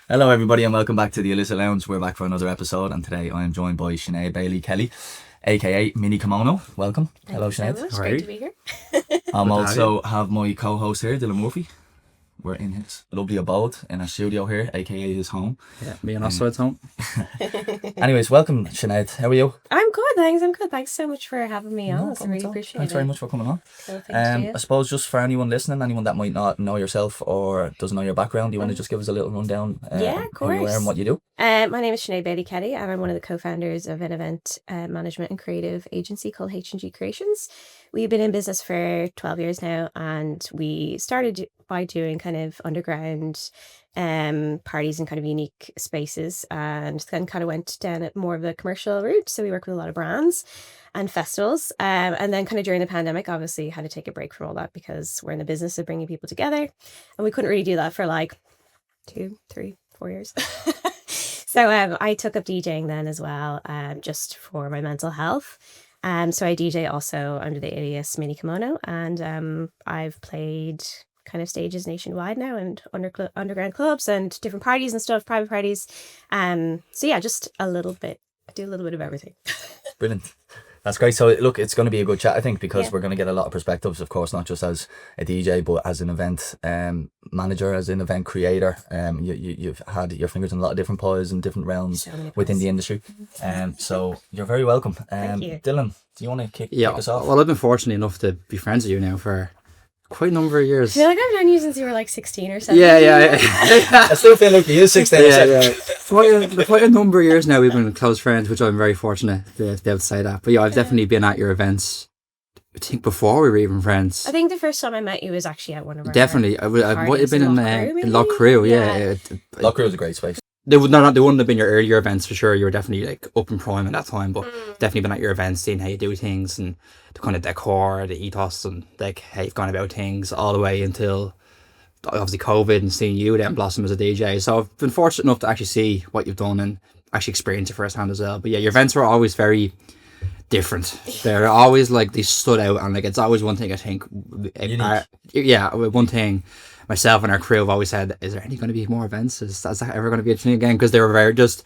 Hello, everybody, and welcome back to the Illicit Lounge. We're back for another episode, and today I am joined by Sinead Bailey Kelly, aka Mini Kimono. Welcome. Thank Hello, you so Sinead. much. How are Great you? to be here. I'm Good to have also have my co-host here, Dylan Murphy. We're in his lovely abode in our studio here, aka his home. Yeah, me and also at home. Anyways, welcome, Sinead. How are you? I'm good, thanks. I'm good. Thanks so much for having me on. No I problem really at all. appreciate Thanks it. very much for coming on. Cool thing to do. I suppose just for anyone listening, anyone that might not know yourself or doesn't know your background, do you want to just give us a little rundown? Yeah, of Who you are course. and what you do? My name is Sinead Bailey Kelly, and I'm one of the co-founders of an event management and creative agency called H&G Creations. We've been in business for 12 years now, and we started by doing kind of underground parties in kind of unique spaces, and then kind of went down at more of a commercial route. So we work with a lot of brands and festivals, and then kind of during the pandemic, obviously had to take a break from all that because we're in the business of bringing people together, and we couldn't really do that for like 2, 3, 4 years. So I took up DJing then as well, just for my mental health. So I DJ also under the alias Mini Kimono, and I've played kind of stages nationwide now and underground clubs and different parties and stuff, private parties. So yeah, just a little bit. I do a little bit of everything. Brilliant. That's great. So look, it's going to be a good chat, I think, because Yeah. we're going to get a lot of perspectives, of course, not just as a DJ, but as an event manager, as an event creator. You've had your fingers in a lot of different pies and different realms So many within pies. the industry. So you're very welcome. Thank you. Dylan, do you want to kick Yeah, us off? well, I've been fortunate enough to be friends with you now for quite a number of I years. feel like I've known you since you were like 16 or 17. Yeah. I still feel like he is 16 or 17. Quite a number of years now we've been close friends, which I'm very fortunate to be able to say that. But yeah, I've definitely been at your events, I think before we were even friends. I think the first time I met you was actually at one of our Definitely. I might have parties been in in Loch Loch Crew, Crew, maybe? yeah. Locker is a great space. They wouldn't have been your earlier events for sure. You were definitely like up in prime at that time, but definitely been at your events, seeing how you do things and the kind of decor, the ethos, and like how you've gone about things all the way until obviously COVID and seeing you then blossom as a DJ. So I've been fortunate enough to actually see what you've done and actually experience it firsthand as well. But yeah, your events were always very different. They're always like they stood out, and like it's always one thing I think. One thing. Myself and our crew have always said, is there any going to be more events? Is that ever going to be a thing again? Because they were very just,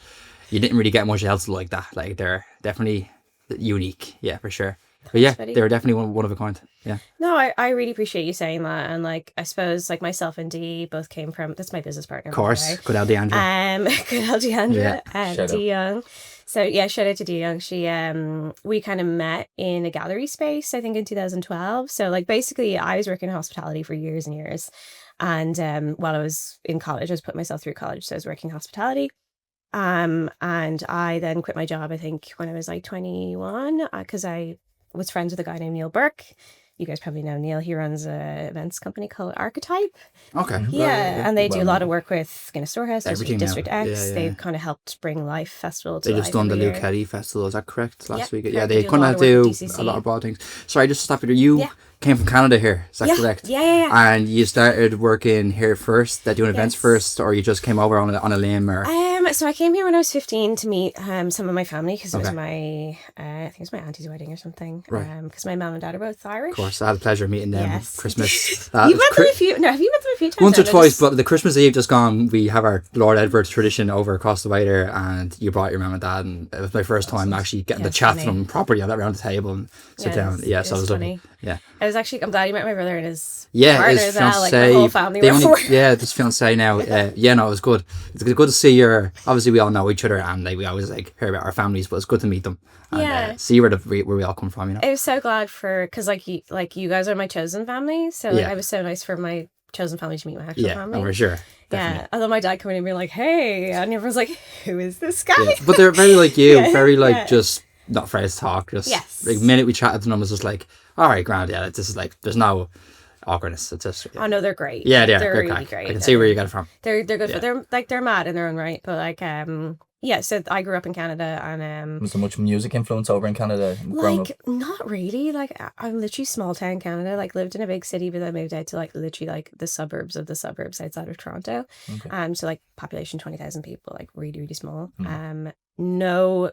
you didn't really get much else like that. Like they're definitely unique. Yeah, for sure. But yeah, buddy. they were definitely one of a kind. Yeah. No, I really appreciate you saying that. And like, I suppose like myself and Dee both came from, that's my business partner. Of course. Good old DeAndre. Good old Deandra and Shout out. Dee Young. So yeah, shout out to Dee Young. She, we kind of met in a gallery space, I think in 2012. So like basically I was working in hospitality for years and years. And while I was in college, I was putting myself through college. So I was working hospitality. And I then quit my job, I think when I was like 21, because I was friends with a guy named Neil Burke. You guys probably know Neil. He runs a events company called Archetype. Okay. Yeah, and they do a Well, lot of work with Guinness Storehouse, Everything now. District X. Yeah. They've kind of helped bring Life Festival to They just life done the every Luke year. Kelly Festival, is that correct? Last Yeah, week? correct. Yeah, They they do a kind lot of of work do with DCC. a lot of broad things. Sorry, just to stop you. You Yeah. came from Canada here, is that Yeah, correct? yeah. And you started working here first, doing events Yes. first, or you just came over on a limb, or So I came here when I was 15 to meet some of my family because it was Okay. my, I think it was my auntie's wedding or something. Right. Because my mum and dad are both Irish. of course, I had the pleasure of meeting them Yes. Christmas. You met them a few. No, have you met them a few times? Once or then? twice, but the Christmas Eve just gone, we have our Lord Edward tradition over across the way there, and you brought your mum and dad, and it was my first time actually getting Yeah, to chat funny. to them properly around the table and sit down. Yeah, so it was lovely. funny. Yeah. I was actually, I'm glad you met my brother and his Yeah, partner his as well. Like fiance. the whole family were for. This fiance now. Yeah, no, it was good. It's good to see your. Obviously, we all know each other, and like we always like hear about our families, but it's good to meet them and Yeah. see where we all come from. You know. I was so glad because like you guys are my chosen family. So like, Yeah. it was so nice for my chosen family to meet my actual Yeah, family. no, for sure. Yeah, Definitely. although my dad coming in and being like, "Hey," and everyone's like, "Who is this guy?" Yeah. But they're very like you, Yeah, very like yeah. just not afraid to talk. Just Yes. like the minute we chatted to them, it was just like, all right, grand. Yeah, this is like there's no awkwardness. It's just Oh no, they're great. yeah, they're great really crack. great. I can see where you got it from. They're good. Yeah. But they're mad in their own right. But like yeah. So I grew up in Canada and Was there much music influence over in Canada growing like up? not really. Like I'm literally small town Canada. Like lived in a big city, but then moved out to like literally like the suburbs of the suburbs outside of Toronto. Okay. So like population 20,000 people, like really really small. Mm. No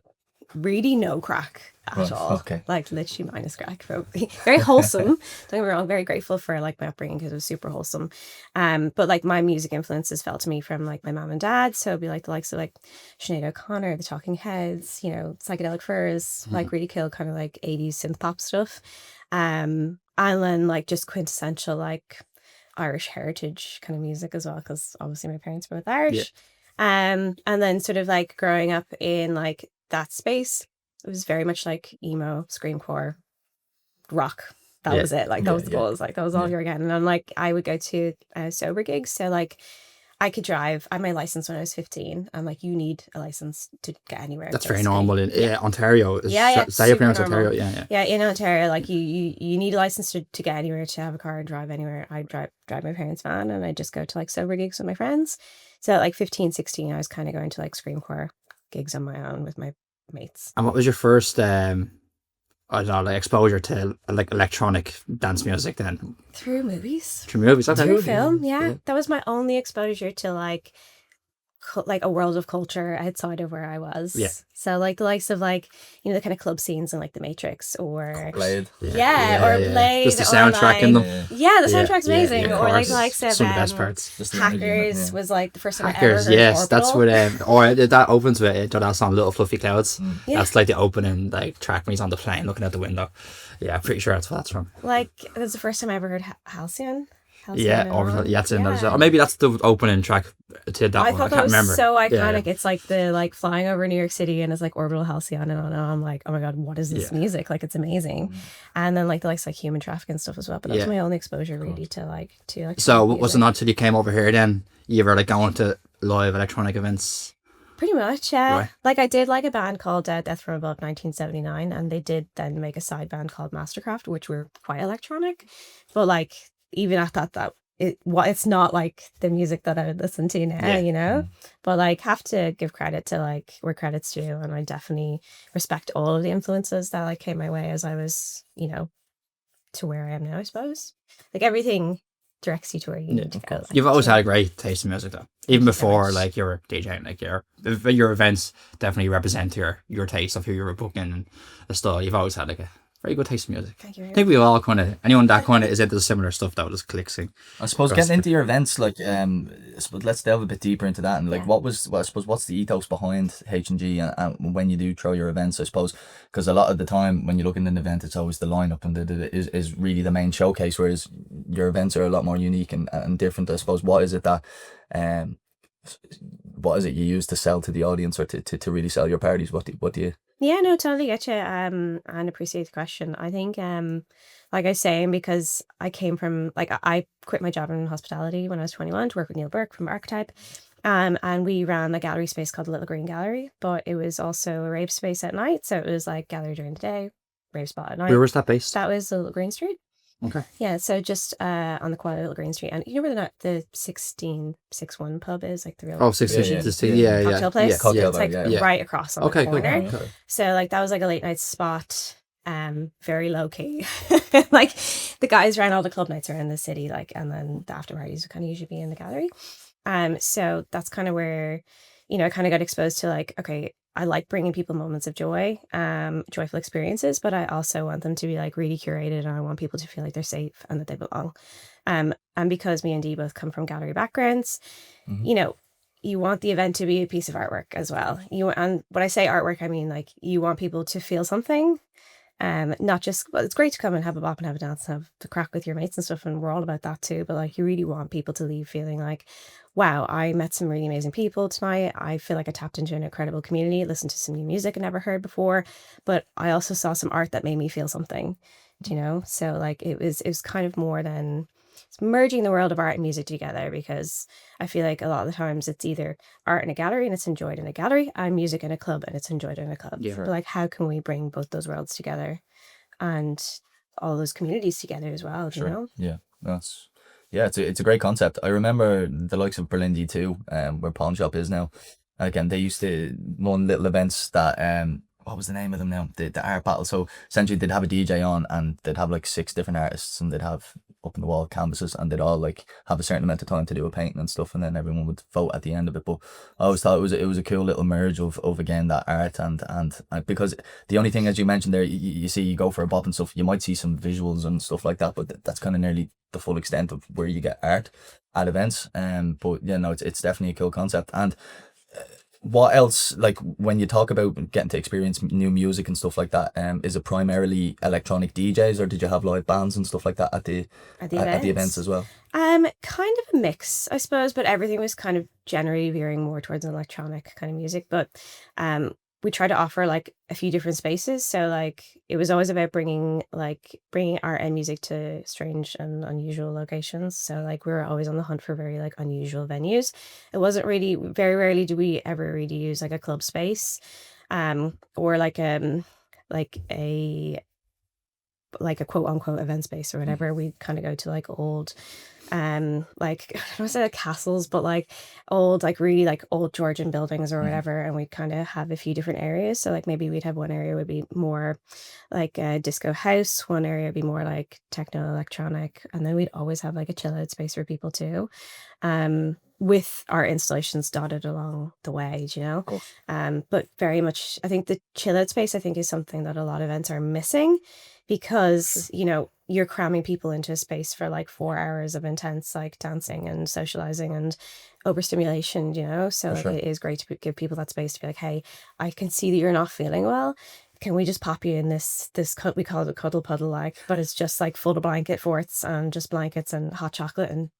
really no crack at Right, all. okay. Like literally minus crack. Probably. Very wholesome. Don't get me wrong. Very grateful for like my upbringing because it was super wholesome. But like my music influences fell to me from like my mom and dad. So it'd be like the likes of like Sinead O'Connor, the Talking Heads, you know, Psychedelic Furs, like really cool kind of like 80s synth pop stuff. And then like just quintessential like Irish heritage kind of music as well, because obviously my parents were both Irish. And then sort of like growing up in like that space, it was very much like emo, screamcore, rock. That was it. Like that was the buzz. Like that was all you were getting. And I'm like, I would go to sober gigs. So like I could drive. I had my license when I was 15. I'm like, you need a license to get anywhere. That's very basically. normal in Ontario. Say you pronounce Ontario. Yeah. In Ontario, like you need a license to get anywhere, to have a car and drive anywhere. I drive my parents' van, and I just go to like sober gigs with my friends. So at like 15, 16, I was kind of going to like screamcore gigs on my own with my mates. And what was your first I don't know, like exposure to like electronic dance music then? Through movies. Through movies, okay. Through film, yeah. That was my only exposure to like a world of culture outside of where I was. Yeah. So like the likes of like, you know, the kind of club scenes in like The Matrix or Blade. Blade. Just the soundtrack in them. Yeah, the soundtrack's amazing. of Or like course. the likes of Some of the best parts. Just the energy in it, Hackers was like the first time I ever Hackers, heard yes, that's Orbital. what that opens with that song Little Fluffy Clouds. Yeah. That's like the opening like track when he's on the plane looking out the window. Yeah, I'm pretty sure that's what that's from. Like it was the first time I ever heard Halcyon. Yeah, Orbital. Yeah, that's in there. Or maybe that's the opening track to that I one. thought I that can't was remember. so iconic. Yeah. It's like the like flying over New York City and it's like Orbital Halcyon and I'm like, oh my god, what is this music? Like it's amazing. And then like the likes like human trafficking and stuff as well. But that was my only exposure really to like So music. was it not until you came over here then you were like going to live electronic events? Pretty much, yeah. Right. Like I did like a band called Death from Above 1979, and they did then make a side band called Mastercraft, which were quite electronic. But like even at that it's not like the music that I would listen to now, you know. But like have to give credit to like where credit's due, and I definitely respect all of the influences that like came my way as I was, you know, to where I am now, I suppose. Like everything directs you to where you need to go. Like, You've always had a great taste in music though. Even Thank you so before much. like you were DJing, like your events definitely represent your taste of who you were booking and the style. You've always had like a very good taste in music. Thank you very I think we all kind of, anyone that kind of is into similar stuff that will just click sing. I suppose getting into your events, like, I suppose let's delve a bit deeper into that. And like, what's the ethos behind H&G and when you do throw your events, I suppose, because a lot of the time when you look in an event, it's always the lineup and is really the main showcase, whereas your events are a lot more unique and different. I suppose, what is it that, what is it you use to sell to the audience or to really sell your parties? What do you? Yeah, no, totally get you. And appreciate the question. I think, like I was saying, because I came from like I quit my job in hospitality when I was 21 to work with Neil Burke from Archetype, and we ran a gallery space called the Little Green Gallery, but it was also a rave space at night. So it was like gallery during the day, rave spot at night. Where was that based? That was the Little Green Street. Okay. Yeah, so just on the quad of Little Green Street, and you know where the 1661 pub is, like the real 16, cocktail place. Yeah, cocktail It's like bar, yeah. right across on Okay, the cool. corner. Okay. So like that was like a late night spot, very low key. Like the guys ran all the club nights around the city, like, and then the after parties would kind of usually be in the gallery. So that's kind of where, you know, I kind of got exposed to like, okay, I like bringing people moments of joy, joyful experiences, but I also want them to be like really curated, and I want people to feel like they're safe and that they belong. And because me and Dee both come from gallery backgrounds, you know, you want the event to be a piece of artwork as well. And when I say artwork, I mean like you want people to feel something. Not just, well, it's great to come and have a bop and have a dance and have the crack with your mates and stuff, and we're all about that too, but like you really want people to leave feeling like, wow, I met some really amazing people tonight. I feel like I tapped into an incredible community, listened to some new music I never heard before, but I also saw some art that made me feel something, you know? So like it was kind of more than it's merging the world of art and music together, because I feel like a lot of the times it's either art in a gallery and it's enjoyed in a gallery, and music in a club and it's enjoyed in a club. Yeah. But like, how can we bring both those worlds together and all those communities together as well, you know? Yeah, it's a great concept. I remember the likes of Berlin D2, where Pawn Shop is now. Again, they used to run little events that what was the name of them now? The art battle. So essentially they'd have a DJ on and they'd have like 6 different artists and they'd have up in the wall canvases and they'd all like have a certain amount of time to do a painting and stuff and then everyone would vote at the end of it. But I always thought it was a cool little merge of again that art and because the only thing, as you mentioned there, you see, you go for a bop and stuff, you might see some visuals and stuff like that, but that's kind of nearly the full extent of where you get art at events. But yeah, no, it's definitely a cool concept. And what else, like when you talk about getting to experience new music and stuff like that, is it primarily electronic DJs or did you have live bands and stuff like that at the events as well? Kind of a mix, I suppose, but everything was kind of generally veering more towards an electronic kind of music. But we try to offer like a few different spaces. So like it was always about bringing art and music to strange and unusual locations. So like we were always on the hunt for very like unusual venues. It wasn't really, very rarely do we ever really use like a club space, or like a quote unquote event space or whatever. We kind of go to like old like I don't want to say like castles, but like old, like really like old Georgian buildings or whatever, and we kind of have a few different areas. So like maybe we'd have one area would be more like a disco house, one area would be more like techno electronic, and then we'd always have like a chill out space for people too, with our installations dotted along the way, you know. Cool. But very much I think the chill out space I think is something that a lot of events are missing, because you know you're cramming people into a space for like 4 hours of intense like dancing and socializing and overstimulation, you know. So like, sure. it is great to give people that space to be like, hey, I can see that you're not feeling well, can we just pop you in this we call it a cuddle puddle, like, but it's just like full of blanket forts and just blankets and hot chocolate and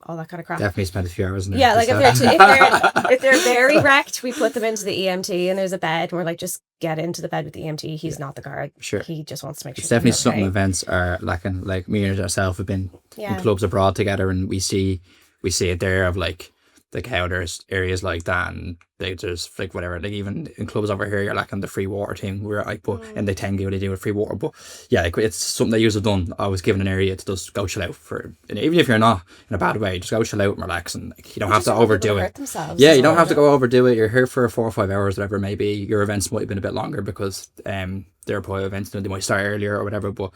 all that kind of crap. Definitely spent a few hours in there. Yeah, like if they're very wrecked, we put them into the EMT and there's a bed and we're like, just get into the bed with the EMT. He's not the guard. Sure. He just wants to make sure. It's definitely something events are lacking. Like me and ourselves have been in clubs abroad together and we see it there of like how there's areas like that and there's like whatever, like even in clubs over here you're lacking the free water thing where I put and they tend to go to do with free water. But yeah, like it's something that you have done. I was given an area to just go chill out for, and even if you're not in a bad way, just go chill out and relax, and like, you don't have to overdo it. Yeah, you don't have to go overdo it. You're here for 4 or 5 hours, whatever. Maybe your events might have been a bit longer because they're probably events and they might start earlier or whatever. But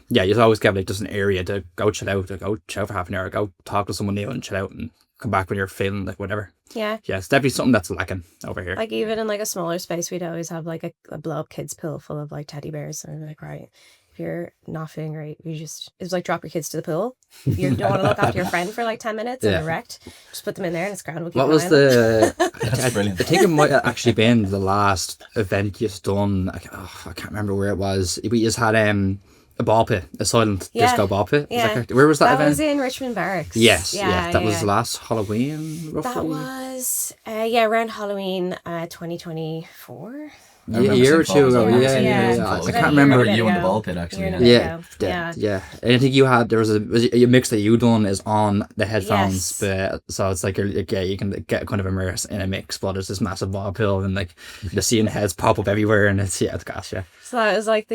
yeah, you always get like just an area to go chill out, to go chill out for half an hour, go talk to someone new and chill out and come back when you're feeling like whatever. Yeah, it's definitely something that's lacking over here. Like even in like a smaller space, we'd always have like a blow up kids pool full of like teddy bears, and we're like, right, if you're not feeling great, it's like drop your kids to the pool. If you don't want to look after your friend for like 10 minutes and you're wrecked, just put them in there and it's grand. We'll keep what was the That's brilliant. I think it might have actually been the last event you've done. I can't remember where it was. We just had a ball pit, a silent disco ball pit. Yeah. Where was that event? That was in Richmond Barracks. Yes, that was last Halloween, roughly. That was, around Halloween 2024. A year or two ago. Yeah. I can't remember. You in the ball pit actually. Yeah. And I think you had, there was a mix that you done is on the headphones, but so it's like you can get kind of immersed in a mix, but there's this massive ball pit and like you're seeing heads pop up everywhere, and it's gosh. So that was like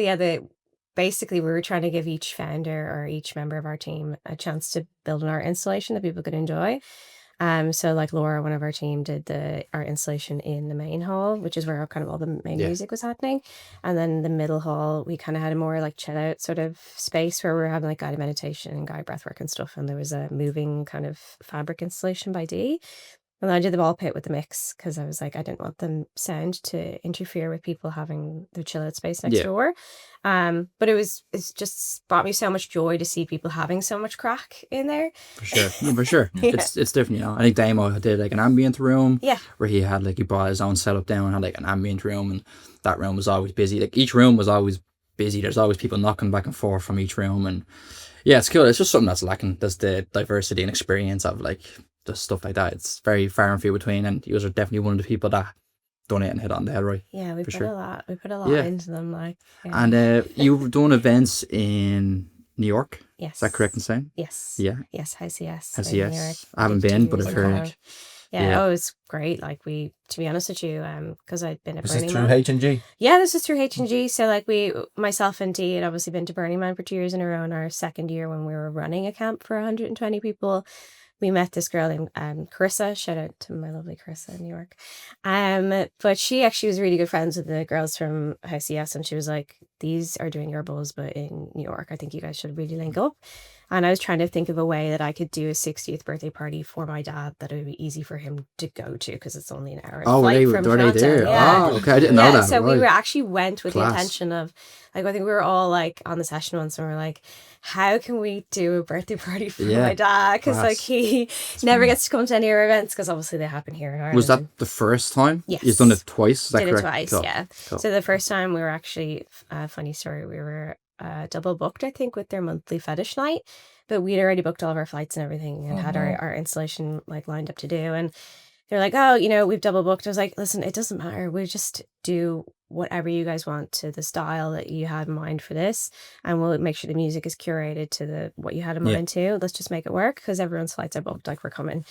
basically we were trying to give each founder or each member of our team a chance to build an art installation that people could enjoy. So like Laura, one of our team, did the art installation in the main hall, which is where kind of all the main music was happening. And then the middle hall, we kind of had a more like chill out sort of space where we were having like guided meditation and guided breathwork and stuff. And there was a moving kind of fabric installation by Dee. And then I did the ball pit with the mix because I was like, I didn't want the sound to interfere with people having their chill out space next door. But it's just brought me so much joy to see people having so much crack in there. For sure. It's different, you know. I think Damo did like an ambient room where he brought his own setup down and had like an ambient room, and that room was always busy. Like each room was always busy. There's always people knocking back and forth from each room, and yeah, it's cool. It's just something that's lacking. There's the diversity and experience of like just stuff like that. It's very far and few between, and you guys are definitely one of the people that done it and hit on the head right. Yeah, we put a lot into them, like. Yeah. And you've done events in New York. Yes. Is that correct in saying? Yes. Yeah. Yes, High CS. High CS. I haven't been, but I've heard. Yeah, it was great. Like to be honest with you, because I'd been at Burning Man. Was this through H&G? Yeah, this is through H&G. So like myself and Dee had obviously been to Burning Man for 2 years in a row. In our second year when we were running a camp for 120 people, we met this girl named Carissa. Shout out to my lovely Carissa in New York. But she actually was really good friends with the girls from House ES, and she was like, "These are doing your buzz, but in New York. I think you guys should really link up." And I was trying to think of a way that I could do a 60th birthday party for my dad that it would be easy for him to go to, because it's only an hour flight from were they Toronto. there? Yeah. Oh, okay, I didn't know that. So we Right. were actually went with Class. the intention of, like, I think we were all like on the session once, and we were like, how can we do a birthday party for my dad? Because like he never gets to come to any of our events, because obviously they happen here in Ireland. Was that the first time? Yes. You've done it twice? Is that Did correct? it twice, Cool. yeah. Cool. So the first time we were actually, funny story, we were double booked, I think, with their monthly fetish night, but we'd already booked all of our flights and everything, and had our installation like lined up to do. And they're like, "Oh, you know, we've double booked." I was like, "Listen, it doesn't matter. We just do whatever you guys want to the style that you had in mind for this, and we'll make sure the music is curated to the what you had in mind too. Let's just make it work, because everyone's flights are booked. Like, we're coming."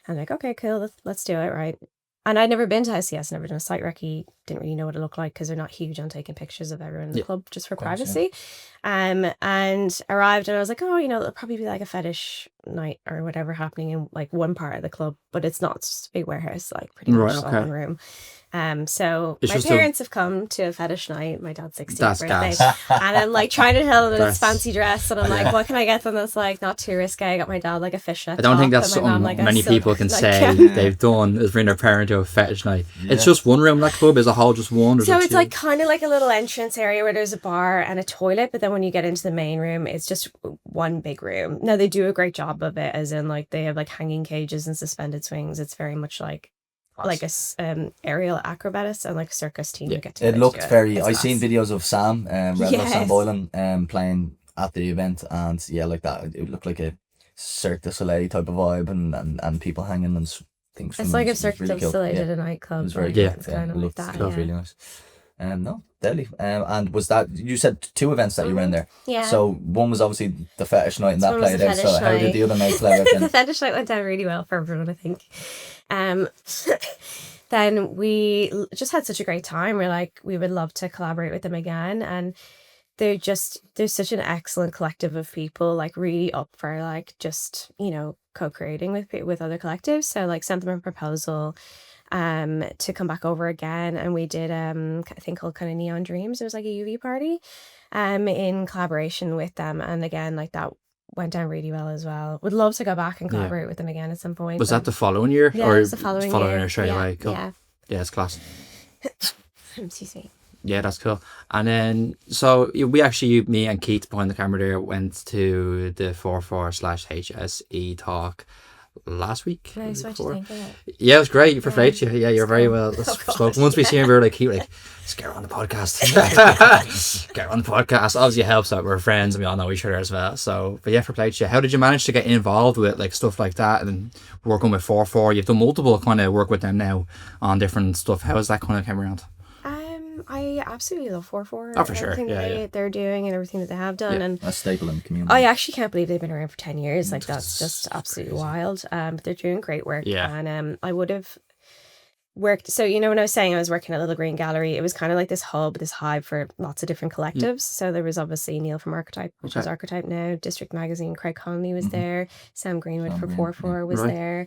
And like, "Okay, cool. Let's do it." Right. And I'd never been to SCS, never done a site recce, didn't really know what it looked like, because they're not huge on taking pictures of everyone in the club, just for privacy. And arrived, and I was like, "Oh, you know, it'll probably be like a fetish night or whatever happening in like one part of the club, but it's not. It's just a big warehouse, like pretty much all one room." So It's my just parents have come to a fetish night, my dad's 60th That's birthday, gas. and I'm like trying to tell them it's That's- fancy dress, and I'm like, what can I get them that's like not too risque? I got my dad like a fishnet. I don't think top, that's and my something mum, like, a many silk, people can like, say they've done, is bring their parent to a fetish night. It's just one room, that club is a whole just one. So it's like kind of like a little entrance area where there's a bar and a toilet, but then when you get into the main room, it's just one big room. Now they do a great job of it, as in like they have like hanging cages and suspended swings. It's very much like a aerial acrobatics and like circus team. Get to It looked very. It's I seen class. videos of Sam, Sam Yes. Boylan, playing at the event, and yeah, like that. It looked like a Cirque du Soleil type of vibe, and people hanging and things. It's like if Cirque du Soleil did a It nightclub. was very like, good. It's kind of it like looked, that. it looked really nice. No, deadly. And was that, you said 2 events that you were in there? Yeah. So one was obviously the fetish night, and that One was played the out. So fetish how did night. the other night play out The then? fetish night went down really well for everyone, I think. Then we just had such a great time. We're like, we would love to collaborate with them again. And there's such an excellent collective of people, like really up for like just, you know, co-creating with other collectives. So like sent them a proposal to come back over again, and we did a thing called kind of Neon Dreams. It was like a UV party in collaboration with them, and again, like that went down really well as well. Would love to go back and collaborate with them again at some point. Was that the following year? Yeah, or it was the following year. straight Yeah, away? Cool. yeah. Yeah, it's class. Excuse me. Yeah, that's cool. And then, so me and Keith behind the camera there went to the 44/HSE talk last week. Nice. What do you think of it? Yeah, it was great. For plate, yeah, you're very well God. spoken. Once we see him, we were like, let's get her on the podcast. Get her on the podcast. Obviously, it helps that we're friends and we all know each other as well. So, but yeah, for plate, how did you manage to get involved with like stuff like that and working with 44? You've done multiple kind of work with them now on different stuff. How has that kind of come around? I absolutely love 44. Oh, for sure. Everything Yeah, they're doing and everything that they have done. Yeah. And A staple in the community. I actually can't believe they've been around for 10 years. Like, that's just absolutely wild. But they're doing great work. Yeah. And I would have worked. So, you know, when I was saying I was working at Little Green Gallery, it was kind of like this hub, this hive for lots of different collectives. So there was obviously Neil from Archetype, which is Archetype now, District Magazine, Craig Conley was there, Sam Greenwood from 44 was there,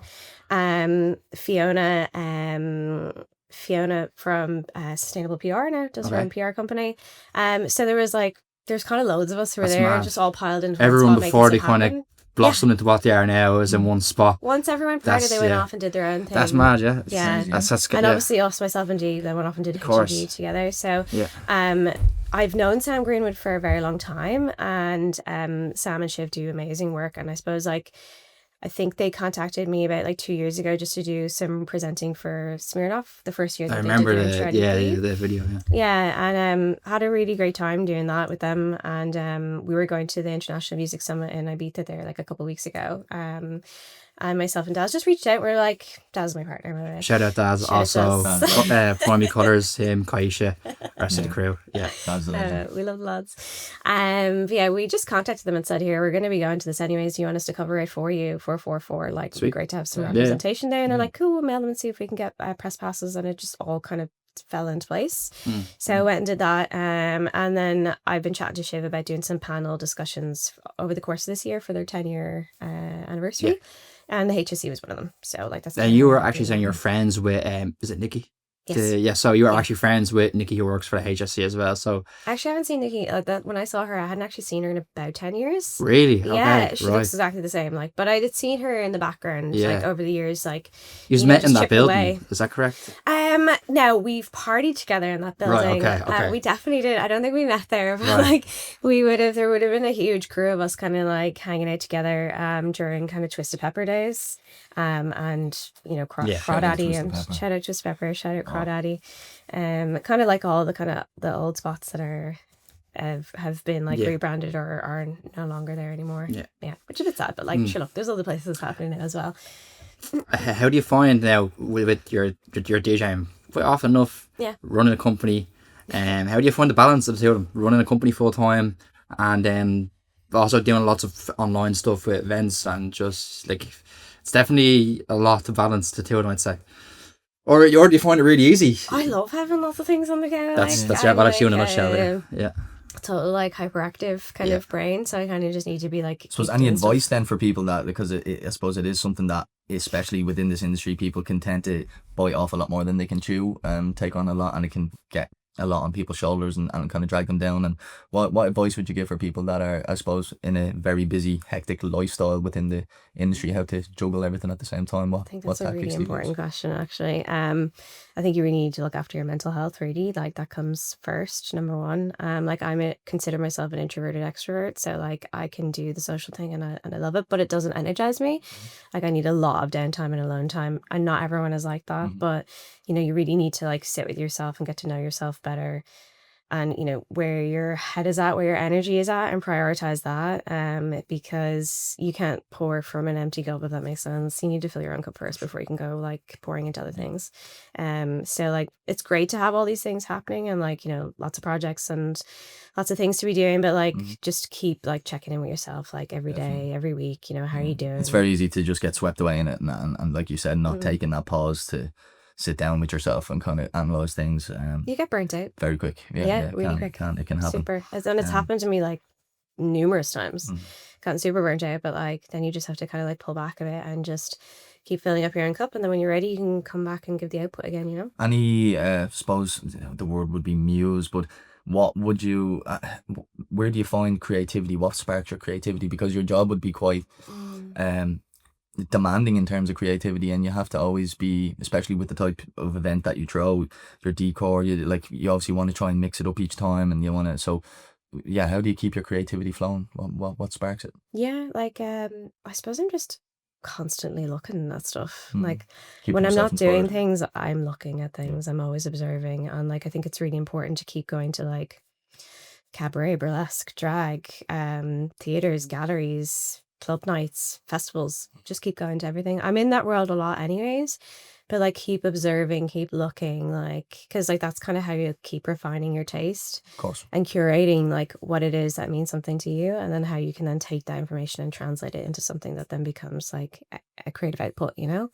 Fiona from Sustainable PR now does her own PR company. So there's kind of loads of us who were That's there, mad. just all piled into one Everyone spot, before they making stuff kind of happen. blossomed into what they are now is in one spot. Once everyone parted, they went off and did their own thing. That's mad, yeah. Yeah. That's And obviously us, myself and Dee, they went off and did HG together. So I've known Sam Greenwood for a very long time, and Sam and Shiv do amazing work. And I suppose I think they contacted me about 2 years ago just to do some presenting for Smirnoff, the first year that I they remember did their the video. Yeah. Yeah, and had a really great time doing that with them. And we were going to the International Music Summit in Ibiza there a couple of weeks ago. And myself and Daz just reached out. We're like, Daz is my partner, by the way. Shout out Daz, also Primary Colours, him, Kaisha, rest of the crew. Yeah, That's the legend. We love the lads. But yeah, we just contacted them and said, here, we're going to be going to this anyways. Do you want us to cover it for you? 444. It'd be great to have some representation there. And they're like, cool, we'll mail them and see if we can get press passes. And it just all kind of fell into place. So I went and did that. And then I've been chatting to Shiv about doing some panel discussions over the course of this year for their 10-year anniversary. And the HSC was one of them. So like that's. And you were actually saying you're friends with is it Nikki? Yes. So you were actually friends with Nikki, who works for the HSC as well. So Actually, I haven't seen Nikki. When I saw her, I hadn't actually seen her in about 10 years. really, Yeah, okay, she right. looks exactly the same. Like, but I did seen her in the background, Yeah. like over the years. Like, You know, met in just that chipping building, away. is that correct? No, we've partied together in that Right, building. okay. We definitely did. I don't think we met there, but Right. like there would have been a huge crew of us kind of like hanging out together during kind of Twisted Pepper days. And you know, Crawdaddy and shout out Twisted Pepper, shout out Crawdaddy. Kind of like all the kind of the old spots that are have been like rebranded or are no longer there anymore. Yeah, which is a bit sad, but like sure, look, there's other places happening now as well. How do you find now with your DJing? Quite often enough, running a company, how do you find the balance of the two of them? Running a company full time and then also doing lots of online stuff with events, and just like it's definitely a lot to balance the two of them, I'd say. Or do you find it really easy? I love having lots of things on the go. That's what I you in a nutshell there. Yeah. Total like hyperactive kind of brain, so I kind of just need to be like. So, any advice then for people that, because I suppose it is something that, especially within this industry, people can tend to bite off a lot more than they can chew, take on a lot, and it can get a lot on people's shoulders and kind of drag them down. And what advice would you give for people that are, I suppose, in a very busy, hectic lifestyle within the industry, how to juggle everything at the same time? I think that's a really important question, actually. I think you really need to look after your mental health, really. Like that comes first, number one. Like consider myself an introverted extrovert, so like I can do the social thing and I love it, but it doesn't energize me. Like I need a lot of downtime and alone time, and not everyone is like that. But you know, you really need to like sit with yourself and get to know yourself better, and you know where your head is at, where your energy is at, and prioritize that. Because you can't pour from an empty cup, if that makes sense. You need to fill your own cup first before you can go like pouring into other things. So like it's great to have all these things happening and like, you know, lots of projects and lots of things to be doing, but like just keep like checking in with yourself like every day, every week, you know, how are you doing? It's very easy to just get swept away in it, and like you said, not taking that pause to sit down with yourself and kind of analyze things. You get burnt out very quick. really quick. It can happen. Super. And it's happened to me like numerous times. Gotten super burnt out, but like then you just have to kind of like pull back a bit and just keep filling up your own cup, and then when you're ready you can come back and give the output again, you know. Any suppose the word would be muse, but what would you where do you find creativity? What sparks your creativity? Because your job would be quite demanding in terms of creativity, and you have to always be, especially with the type of event that you throw, your decor, you obviously want to try and mix it up each time, and you want to, so yeah, how do you keep your creativity flowing? What sparks it? Yeah, like I suppose I'm just constantly looking at stuff. Like Keep when I'm yourself not doing inspired. things, I'm looking at things. I'm always observing, and like I think it's really important to keep going to like cabaret, burlesque, drag, theaters, galleries, club nights, festivals. Just keep going to everything. I'm in that world a lot anyways, but like keep observing, keep looking, like because like that's kind of how you keep refining your taste Of course. and curating like what it is that means something to you, and then how you can then take that information and translate it into something that then becomes like a creative output, you know.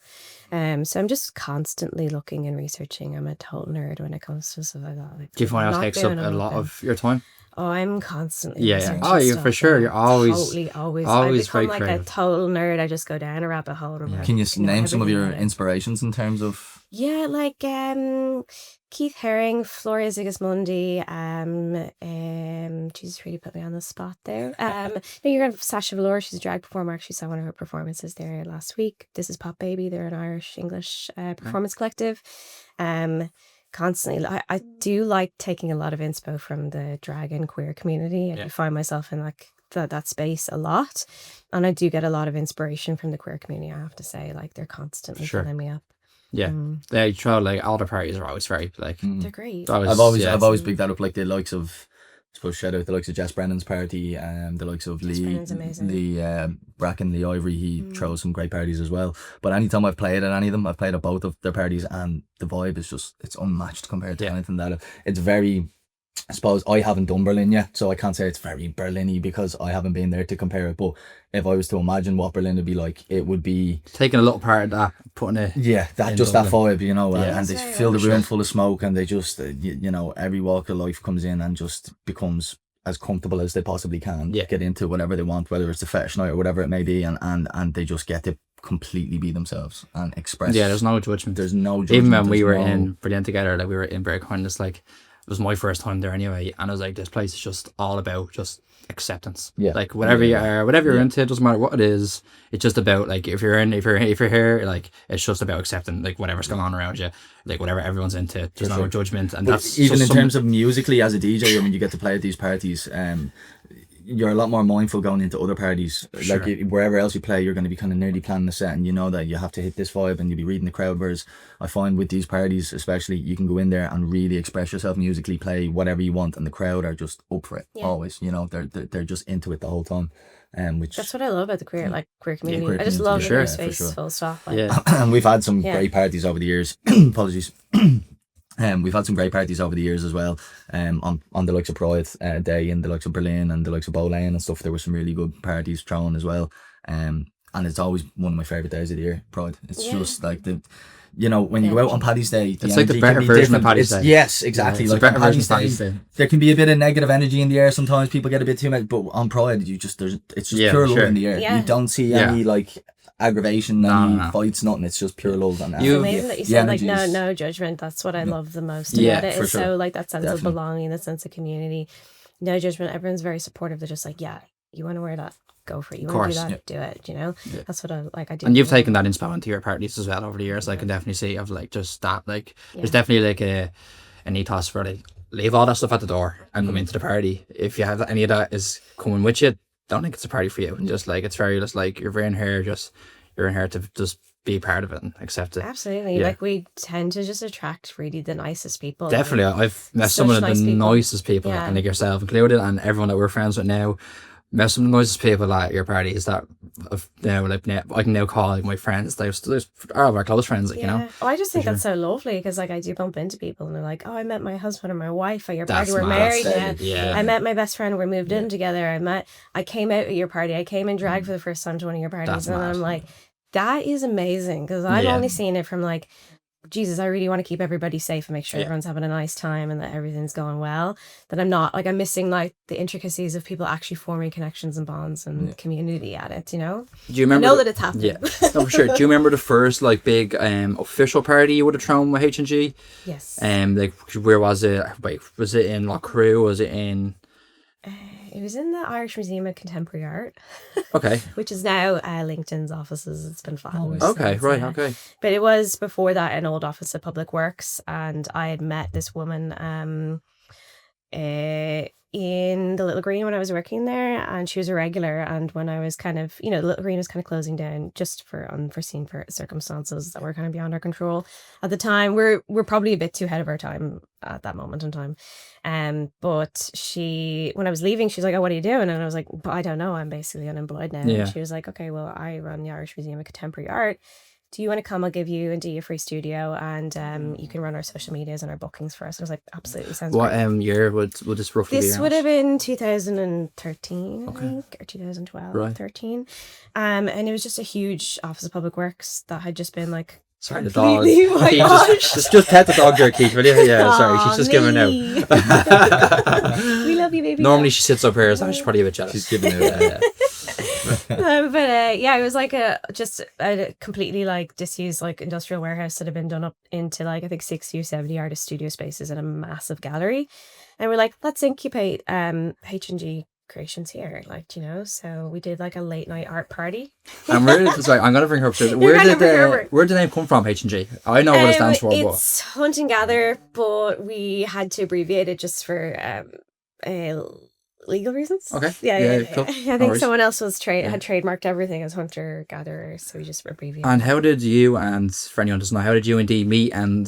So I'm just constantly looking and researching. I'm a total nerd when it comes to stuff like that. Like, Do you find not that takes up doing a lot nothing. of your time? Oh, I'm constantly Yeah. researching Oh, you stuff, for sure. yeah. You're always totally always always I become very like creative. a total nerd. I just go down a rabbit hole. And like, Can you know name some of everything your about it. inspirations in terms of? Yeah, like Keith Haring, Floria Sigismundi, Jesus really put me on the spot there. No, you're gonna Sasha Velour, she's a drag performer. Actually saw one of her performances there last week. This is Pop Baby, they're an Irish English performance collective. Constantly I do like taking a lot of inspo from the drag and queer community. I do find myself in like that space a lot, and I do get a lot of inspiration from the queer community, I have to say. Like they're constantly filling me up. Yeah. They throw like all the parties are always very like They're great. I've always picked that up, like the likes of, I suppose, shout out the likes of Jess Brennan's party, the likes of Brennan's amazing. Bracken, Lee Ivory, he throws some great parties as well. But anytime I've played at any of them, I've played at both of their parties, and the vibe is just, it's unmatched compared to anything that it's very, I suppose I haven't done Berlin yet, so I can't say it's very Berlin-y because I haven't been there to compare it. But if I was to imagine what Berlin would be like, it would be taking a little part of that, putting it that vibe, you know. Yeah. And they fill the room full of smoke, and they just you know, every walk of life comes in and just becomes as comfortable as they possibly can. Get into whatever they want, whether it's a fetish night or whatever it may be, and they just get to completely be themselves and express. Yeah, there's no judgment. There's no judgment. Even when we there's were no- in Brilliant together, like we were in Breakpoint, it's like it was my first time there anyway, and I was like, this place is just all about just acceptance. Yeah. Like whatever you are, whatever you're into, it doesn't matter what it is. It's just about like if you're here, like it's just about accepting like whatever's going on around you, like whatever everyone's into. There's no judgment, and But that's even just in terms of musically as a DJ, when you get to play at these parties, you're a lot more mindful going into other parties. Sure. Like wherever else you play, you're going to be kind of nearly planning the set, and you know that you have to hit this vibe, and you'll be reading the crowd. Whereas I find with these parties, especially, you can go in there and really express yourself musically, play whatever you want, and the crowd are just up for it. Always, you know, they're just into it the whole time. Which That's what I love about the queer community. queer I just community, love for the sure, queer for space, sure. full stop. Like, yeah. and we've had some Yeah. great parties over the years. Apologies. We've had some great parties over the years as well. On the likes of Pride Day and the likes of Berlin and the likes of Bow Lane and stuff. There were some really good parties thrown as well. And it's always one of my favourite days of the year, Pride. It's just like when you go out on Paddy's Day, It's like the energy better can be version of different. Paddy's It's- Day. Yes, exactly. It's a Like better on version of Paddy's Paddy's Day, Day. there can be a bit of negative energy in the air sometimes. People get a bit too much, but on Pride, it's just Yeah, pure love sure. in the air. Yeah. You don't see Yeah. any like aggravation, No, any no. fights, nothing. It's just pure love. And It's You- amazing that you the said like energy is- no judgment. That's what I love the most Yeah, about it. for It's sure. so like that sense Definitely. of belonging, the sense of community. No judgment. Everyone's very supportive. They're just like, yeah, you want to wear that, go for it. You want to do course, that, do it. You know, that's what I like. I do. And you've love. taken that inspo into your parties as well over the years. I can definitely see of like just that. Like there's definitely like an ethos for like leave all that stuff at the door and come into the party. If you have any of that is coming with you, don't think it's a party for you. And just like it's very just like you're in here to just be part of it and accept it. Absolutely. Yeah. Like we tend to just attract really the nicest people. Definitely, I've met Such some of nice the people. nicest people, Yeah. and like yourself included, and everyone that we're friends with now. Met some of the nicest people at your parties that I can now call like my friends. There's all of our close friends, like, you know. Oh, I just think that's so lovely because like I do bump into people and they're like, oh, I met my husband or my wife at your party. That's We're mad. married That's now. yeah. I met my best friend. We're moved in together. I came out at your party. I came in drag for the first time to one of your parties, That's and mad. I'm like, that is amazing because I'm Yeah. only seeing it from like, Jesus, I really want to keep everybody safe and make sure Yeah. everyone's having a nice time and that everything's going well. That I'm not like I'm missing like the intricacies of people actually forming connections and bonds and community at it. You know, Do you I remember? know that it's happening. Yeah, no, for sure. Do you remember the first like big official party you would have thrown with H&G? Yes. Like where was it? Wait, was it in Loch Crew? Was it in? It was in the Irish Museum of Contemporary Art, Okay. which is now LinkedIn's offices. It's been fabulous. Okay. since, Right. yeah. Okay. But it was before that an old office of Public Works, and I had met this woman in the Little Green when I was working there, and she was a regular. And when I was kind of, the Little Green was kind of closing down just for unforeseen circumstances that were kind of beyond our control at the time. We're probably a bit too ahead of our time at that moment in time. But when I was leaving, she was like, oh, what are you doing? And I was like, but I don't know. I'm basically unemployed now. Yeah. And she was like, okay, well, I run the Irish Museum of Contemporary Art. Do you want to come? I'll give you and do you a free studio, and you can run our social medias and our bookings for us. I was like, absolutely, sounds What great. year would this roughly be? This would have been 2013, I think, or 2012, Right. 13. And it was just a huge Office of Public Works that had just been like Sorry, the dog. completely Keith, whitewashed. just pet the dog there, Keith, will you? Yeah, sorry, she's just giving out. We love you, baby. Normally she sits up here, so she's probably a bit jealous. She's giving out. But yeah, it was like a completely like disused like industrial warehouse that had been done up into like I think 60 or 70 artist studio spaces in a massive gallery, and we're like, let's incubate H&G creations here, like, so we did like a late night art party. And sorry, I'm gonna bring her up. Where did the name come from? H&G. I know what it stands for. But It's hunt and gather, but we had to abbreviate it just for legal reasons. Okay. Yeah. Cool. I No think worries. someone else had trademarked everything as hunter gatherer, so we just abbreviated. And how did you and for anyone who doesn't know, how did you and Dee meet? And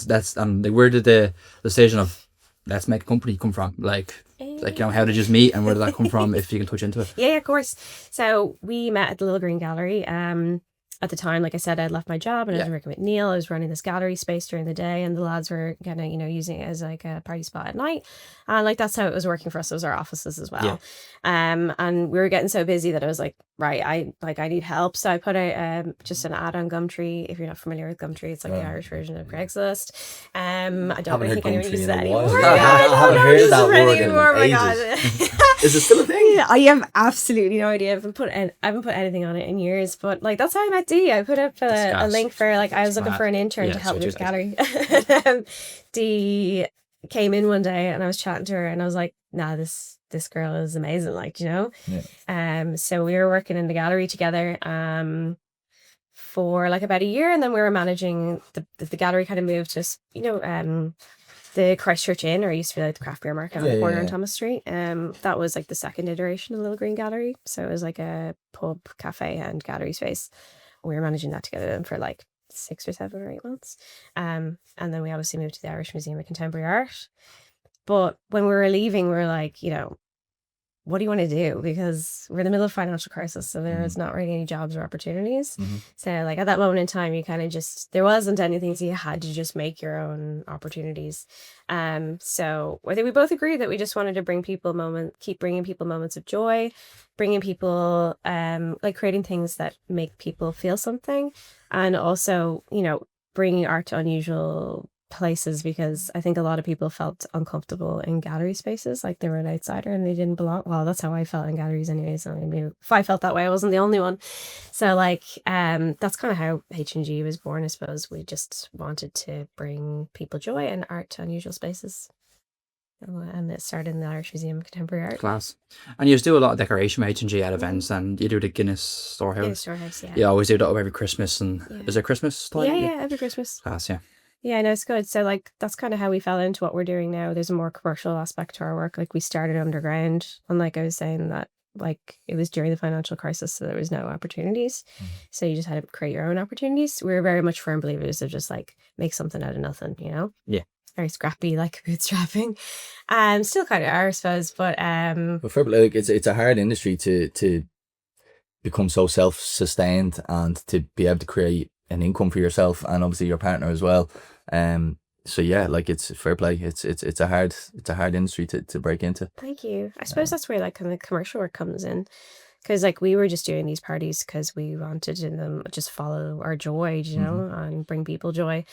where did the decision of let's make a company come from? Like how did you just meet, and where did that come from? If you can touch into it. Yeah, of course. So we met at the Little Green Gallery. At the time, like I said, I'd left my job and I was working with Neil. I was running this gallery space during the day, and the lads were kind of, using it as like a party spot at night. And like that's how it was working for us. It was our offices as well. Yeah. And we were getting so busy that I was like, right, I need help. So I put out just an ad on Gumtree. If you're not familiar with Gumtree, it's like the Irish version of Craigslist. I don't Haven't really heard think anyone Gumtree uses in a that while. anymore. I haven't heard that word in Oh my ages. God. Is it still a thing? I have absolutely no idea. I haven't put anything on it in years, but like that's how I met Dee. I put up a link for like I was looking for an intern to help me with the gallery. Dee came in one day and I was chatting to her and I was like, nah, this girl is amazing, like, you know. So we were working in the gallery together for like about a year, and then we were managing the gallery. Kind of moved to, you know, the Christchurch Inn, or it used to be like the craft beer market on the corner on Thomas Street. That was like the second iteration of the Little Green Gallery. So it was like a pub, cafe and gallery space. We were managing that together for like 6 or 7 or 8 months. And then we obviously moved to the Irish Museum of Contemporary Art. But when we were leaving, we were like, you know, what do you want to do? Because we're in the middle of financial crisis, so there is not really any jobs or opportunities. So like at that moment in time, you kind of just, there wasn't anything, so you had to just make your own opportunities. So I think we both agreed that we just wanted to keep bringing people moments of joy, bringing people, like creating things that make people feel something, and also, you know, bringing art to unusual places, because I think a lot of people felt uncomfortable in gallery spaces, like they were an outsider and they didn't belong. Well, that's how I felt in galleries anyways. I mean, if I felt that way, I wasn't the only one. So like that's kind of how H&G was born, I suppose. We just wanted to bring people joy and art to unusual spaces. And it started in the Irish Museum of Contemporary Art. Class. And you do a lot of decoration with H&G at events, and you do the Guinness Storehouse. Guinness Storehouse, yeah. You always do that every Christmas, and is it Christmas time? Yeah, every Christmas. Class, yeah. Yeah, no, it's good. So like that's kind of how we fell into what we're doing now. There's a more commercial aspect to our work. Like we started underground, and like I was saying, that like it was during the financial crisis, so there was no opportunities. So you just had to create your own opportunities. We were very much firm believers of just like make something out of nothing, you know? Yeah. Very scrappy, like bootstrapping. Still kind of are, I suppose, but for like it's a hard industry to become so self-sustained and to be able to create an income for yourself and obviously your partner as well. So yeah, like it's fair play. It's a hard industry to break into. Thank you. I suppose that's where like kind of commercial work comes in, because like we were just doing these parties because we wanted to just follow our joy, you know, and bring people joy.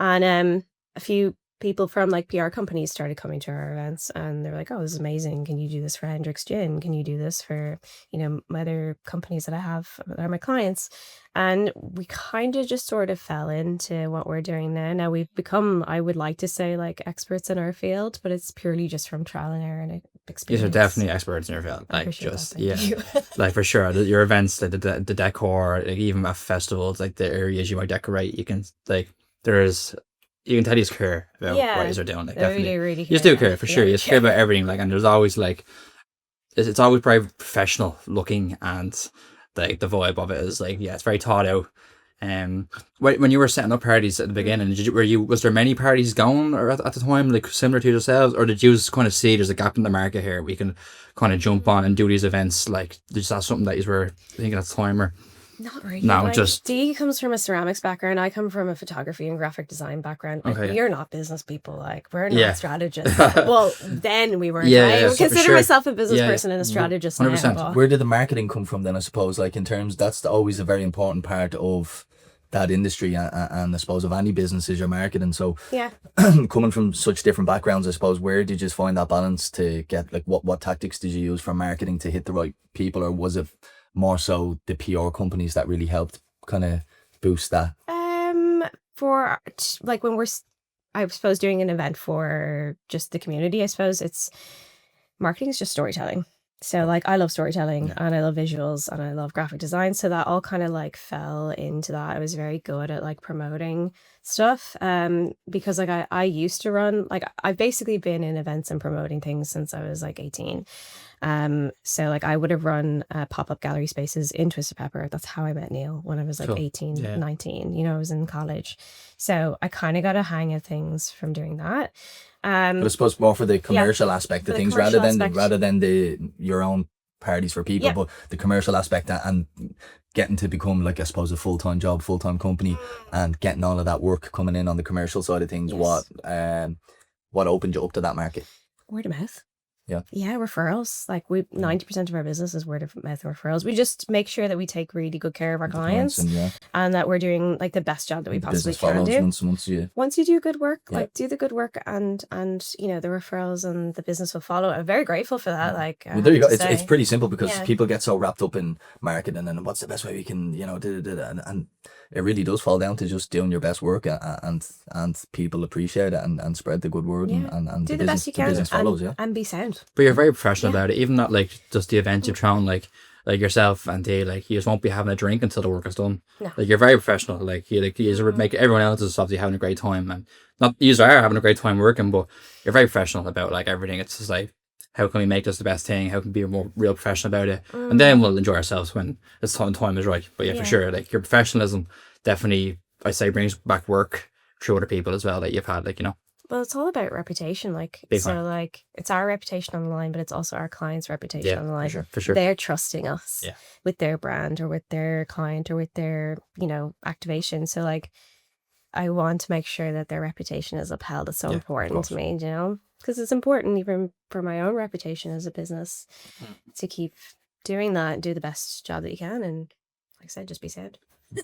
And a few people from like PR companies started coming to our events, and they were like, oh, this is amazing. Can you do this for Hendrix Gin? Can you do this for, you know, my other companies that I have that are my clients? And we kind of just sort of fell into what we're doing now. Now we've become, I would like to say, like experts in our field, but it's purely just from trial and error and experience. These are definitely experts in your field. Like just, like for sure. Your events, the decor, like even at festivals, like the areas you might decorate, you can like, you can tell you care about what you're doing. Like definitely, really you do care for sure. You care about everything. Like, and there's always like, it's always very professional looking, and like the vibe of it is like, yeah, it's very thought out. When you were setting up parties at the beginning, was there many parties going or at the time, like similar to yourselves, or did you just kind of see there's a gap in the market here, we can kind of jump on and do these events? Like, is that something that you were thinking at the time, or? Not really. No, like, just Dee comes from a ceramics background. I come from a photography and graphic design background. Like, we are not business people. Like, we're not strategists. Well, then we weren't. I would consider myself a business person and a strategist 100%. Now. Where did the marketing come from then, I suppose? Like, in terms, that's always a very important part of that industry, and I suppose of any business is your marketing. So coming from such different backgrounds, I suppose, where did you find that balance to get, like, what tactics did you use for marketing to hit the right people, or was it more so the PR companies that really helped kind of boost that? For like when we're, I suppose, doing an event for just the community, I suppose it's marketing is just storytelling. So like I love storytelling and I love visuals and I love graphic design. So that all kind of like fell into that. I was very good at like promoting stuff because like I used to run, like I've basically been in events and promoting things since I was like 18. So like I would have run pop-up gallery spaces in Twisted Pepper. That's how I met Neil when I was like 18, 19, you know, I was in college. So I kind of got a hang of things from doing that. But I suppose more for the commercial aspect of things rather than your own parties for people, but the commercial aspect and getting to become, like, I suppose, a full-time job, full-time company, and getting all of that work coming in on the commercial side of things. What opened you up to that market? Word of mouth. Yeah, referrals. Like 90% of our business is word of mouth referrals. We just make sure that we take really good care of our clients, and that we're doing like the best job that we possibly can do. Once you do good work, like do the good work, and the referrals and the business will follow. I'm very grateful for that. Like, well, there you go. It's pretty simple, because people get so wrapped up in marketing and what's the best way we can, and it really does fall down to just doing your best work, and people appreciate it, and spread the good word, and do the best you can, the business follows, and be sound. But you're very professional about it. Even not like just the events you've thrown, like yourself and they, like, you just won't be having a drink until the work is done. No. Like, you're very professional. Like you make everyone else is obviously having a great time, and not you are having a great time working, but you're very professional about like everything. It's just like, how can we make this the best thing? How can we be more real professional about it? And then we'll enjoy ourselves when it's time is right. But for sure, like your professionalism definitely, I say, brings back work through other people as well that you've had, like, Well, it's all about reputation, like, Big so time. like it's our reputation on the line, but it's also our client's reputation on the line. For sure. They're trusting us Yeah. with their brand or with their client or with their, activation. So like, I want to make sure that their reputation is upheld. It's so important to me, because it's important even for my own reputation as a business to keep doing that, do the best job that you can, and like I said, just be sad.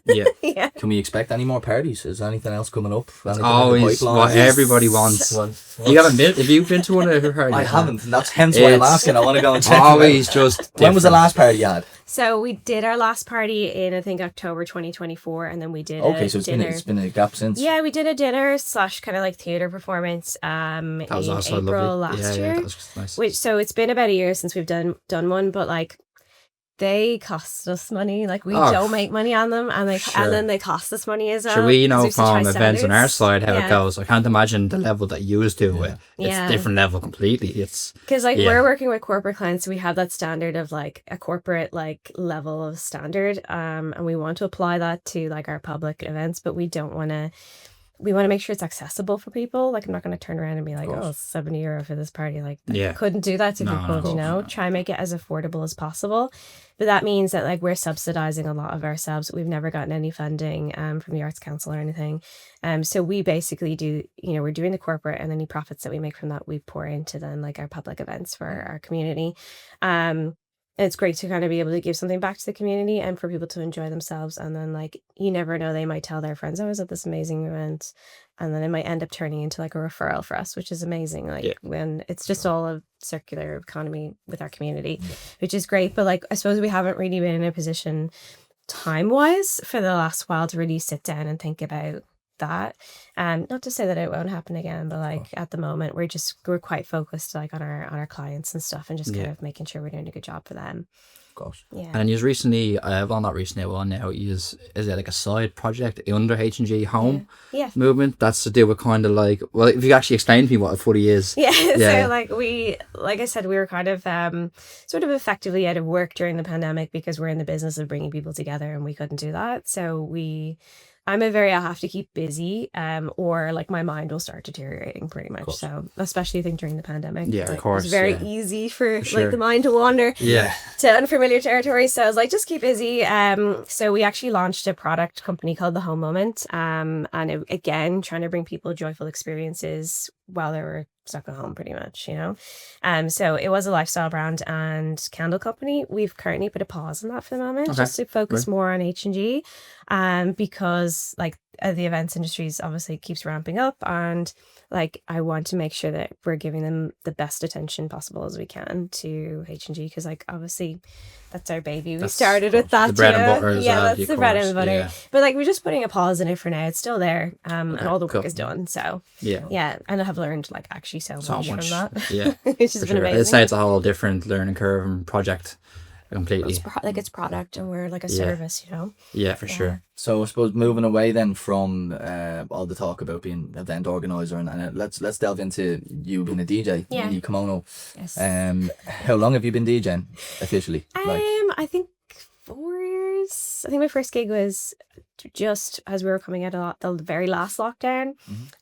Yeah. Can we expect any more parties? Is there anything else coming up? It's always what everybody wants. You haven't been? Have you been to one of her parties? I haven't. That's hence why I'm asking. I want to go and check. Always just different. When was the last party you had? So we did our last party in, I think, October 2024, and then we did so it's been a gap since. Yeah, we did a dinner / kind of like theatre performance in also April lovely. last year. That was nice. So it's been about a year since we've done one, but like, they cost us money. Like, we don't make money on them, and then they cost us money as well. So we know from events standards on our side how it goes. I can't imagine the level that you do it. It's a different level completely. It's because we're working with corporate clients, so we have that standard of like a corporate like level of standard, and we want to apply that to like our public events, but we don't want to. We want to make sure it's accessible for people. Like, I'm not going to turn around and be like, oh, it's €70 for this party. Like, couldn't do that to people, Try and make it as affordable as possible. But that means that, like, we're subsidizing a lot of ourselves. We've never gotten any funding from the Arts Council or anything. So we basically do, we're doing the corporate, and any profits that we make from that, we pour into then, like, our public events for our community. And it's great to kind of be able to give something back to the community and for people to enjoy themselves. And then, like, you never know, they might tell their friends, I was at this amazing event. And then it might end up turning into like a referral for us, which is amazing. Like, when it's just all a circular economy with our community, which is great. But like, I suppose we haven't really been in a position time-wise for the last while to really sit down and think about that. Not to say that it won't happen again, but like at the moment we're quite focused like on our clients and stuff, and just kind of making sure we're doing a good job for them. Gosh. Yeah. And you recently, not recently, now is it like a side project under H&G Home movement? That's to do with kind of like, well, if you actually explain to me what a footy is. Yeah. So like I said, we were kind of sort of effectively out of work during the pandemic because we're in the business of bringing people together, and we couldn't do that. So I have to keep busy, or like my mind will start deteriorating pretty much. So especially I think during the pandemic, of course, it's very easy for like the mind to wander to unfamiliar territory. So I was like, just keep busy. So we actually launched a product company called The Home Moment, and again, trying to bring people joyful experiences while they were stuck at home, pretty much, so it was a lifestyle brand and candle company. We've currently put a pause on that for the moment, just to focus more on H&G, because like the events industries obviously keeps ramping up, and like I want to make sure that we're giving them the best attention possible as we can to H&G, because like obviously that's our baby. We started with that, the bread and butter. That's the bread and butter. But like, we're just putting a pause in it for now. It's still there, and all the work is done. So and I have learned like actually so much from that. Which has been amazing. I'd say it's a whole different learning curve and project completely. It's product, and we're like a service, Yeah, for sure. So I suppose moving away then from all the talk about being an event organizer, and let's delve into you being a DJ. You kimono. Yes. How long have you been DJing officially? I think 4 years. I think my first gig was just as we were coming out of the very last lockdown,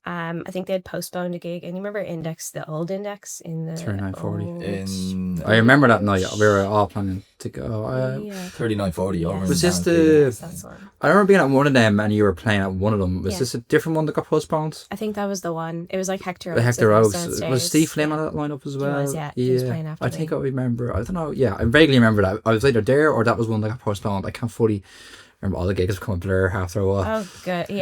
I think they had postponed a gig. And you remember Index, the old Index in the 3940. old- I remember that night. We were all planning to go. yeah. 3940 over. Was in this Down. Yes, that's one. I remember being at one of them and you were playing at one of them. Was Yeah. this a different one that got postponed? I think that was the one. It was like Hector Oaks. Hector I think, Oaks. Was downstairs. Steve Flynn Yeah. on that lineup as well? was, yeah. He was playing after I think me. I remember. I don't know. Yeah, I vaguely remember that. I was either there or that was one that got postponed. I can't fully remember. All the gigs become a blur after a while. Oh, good. Yeah.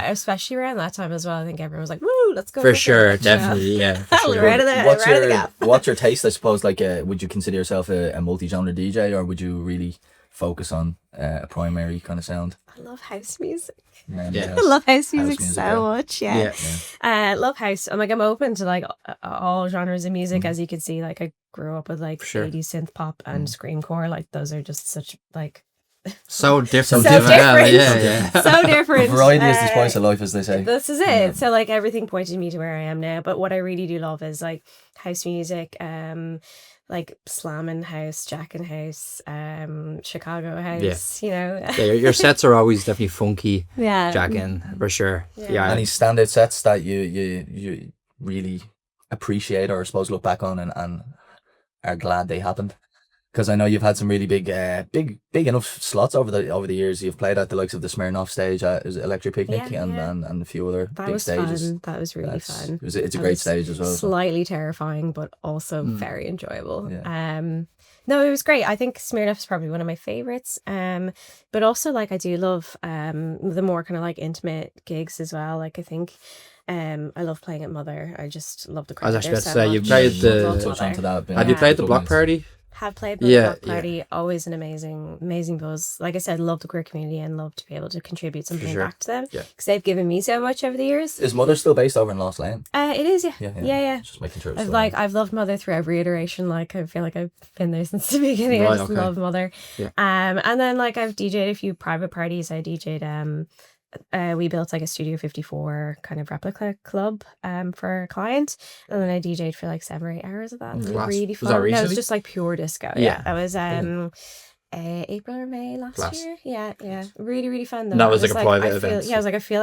Yeah. Especially around that time as well. I think everyone was like, woo, let's go. For go, go." sure, Yeah. definitely, yeah. For sure. Right of the, What's right of the your gap. what's your taste? I suppose. Like, would you consider yourself a multi-genre DJ, or would you really focus on a primary kind of sound? I love house music. Yeah. I love house music music, so yeah. much. Yeah. Love house. I'm open to like all genres of music. As you can see, like I grew up with like Sure. 80s synth pop and screamcore. Like those are just such like So different. So as well, different. Yeah, yeah. so different. Variety is the spice of life, as they say. This is it. So like everything pointed me to where I am now. But what I really do love is like house music, like slamming house, jacking house, Chicago house. You know. Yeah, your sets are always definitely funky, Yeah. jacking, for sure. Yeah. Yeah. Any standout sets that you really appreciate, or I suppose look back on and are glad they happened? Because I know you've had some really big enough slots over the years. You've played at the likes of the Smirnoff stage at Electric Picnic Yeah, yeah. and a few other That big was stages. fun. That was really fun. It's a That great was stage as well. so. Slightly terrifying, but also very enjoyable. Yeah. No, it was great. I think Smirnoff is probably one of my favorites. But also like I do love the more kind of like intimate gigs as well. Like I think I love playing at Mother. I just love the crowd. I was actually there about to so say, you much. played the- Love Touch Mother. onto that. Have you Yeah. played the Block Party? Have played the Yeah, Block Party. Always an amazing buzz. Like I said, love the queer community and love to be able to contribute something sure. back to them. Yeah. Because they've given me so much over the years. Is Mother still based over in Lost Lane? It is, yeah. Yeah. Just making sure. It's still I've loved Mother through every iteration. Like I feel like I've been there since the beginning. I Right, just okay. love Mother. Yeah. And then like I've DJed a few private parties. I DJed we built like a Studio 54 kind of replica club for a client, and then I DJed for like 7 or 8 hours of that. It was Class. really Was fun. that No, it recently? was just like pure disco. Yeah. That was April or May last Class. year. Yeah. Really fun though. And that I was like a private I feel, event. Yeah, I was like, I feel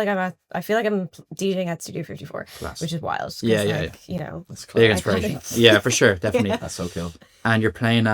like I'm DJing at Studio 54, Class. which is wild. 'cause, Yeah, yeah, like, you know. That's Big class. inspiration. Yeah, for sure, definitely. That's so cool. And you're playing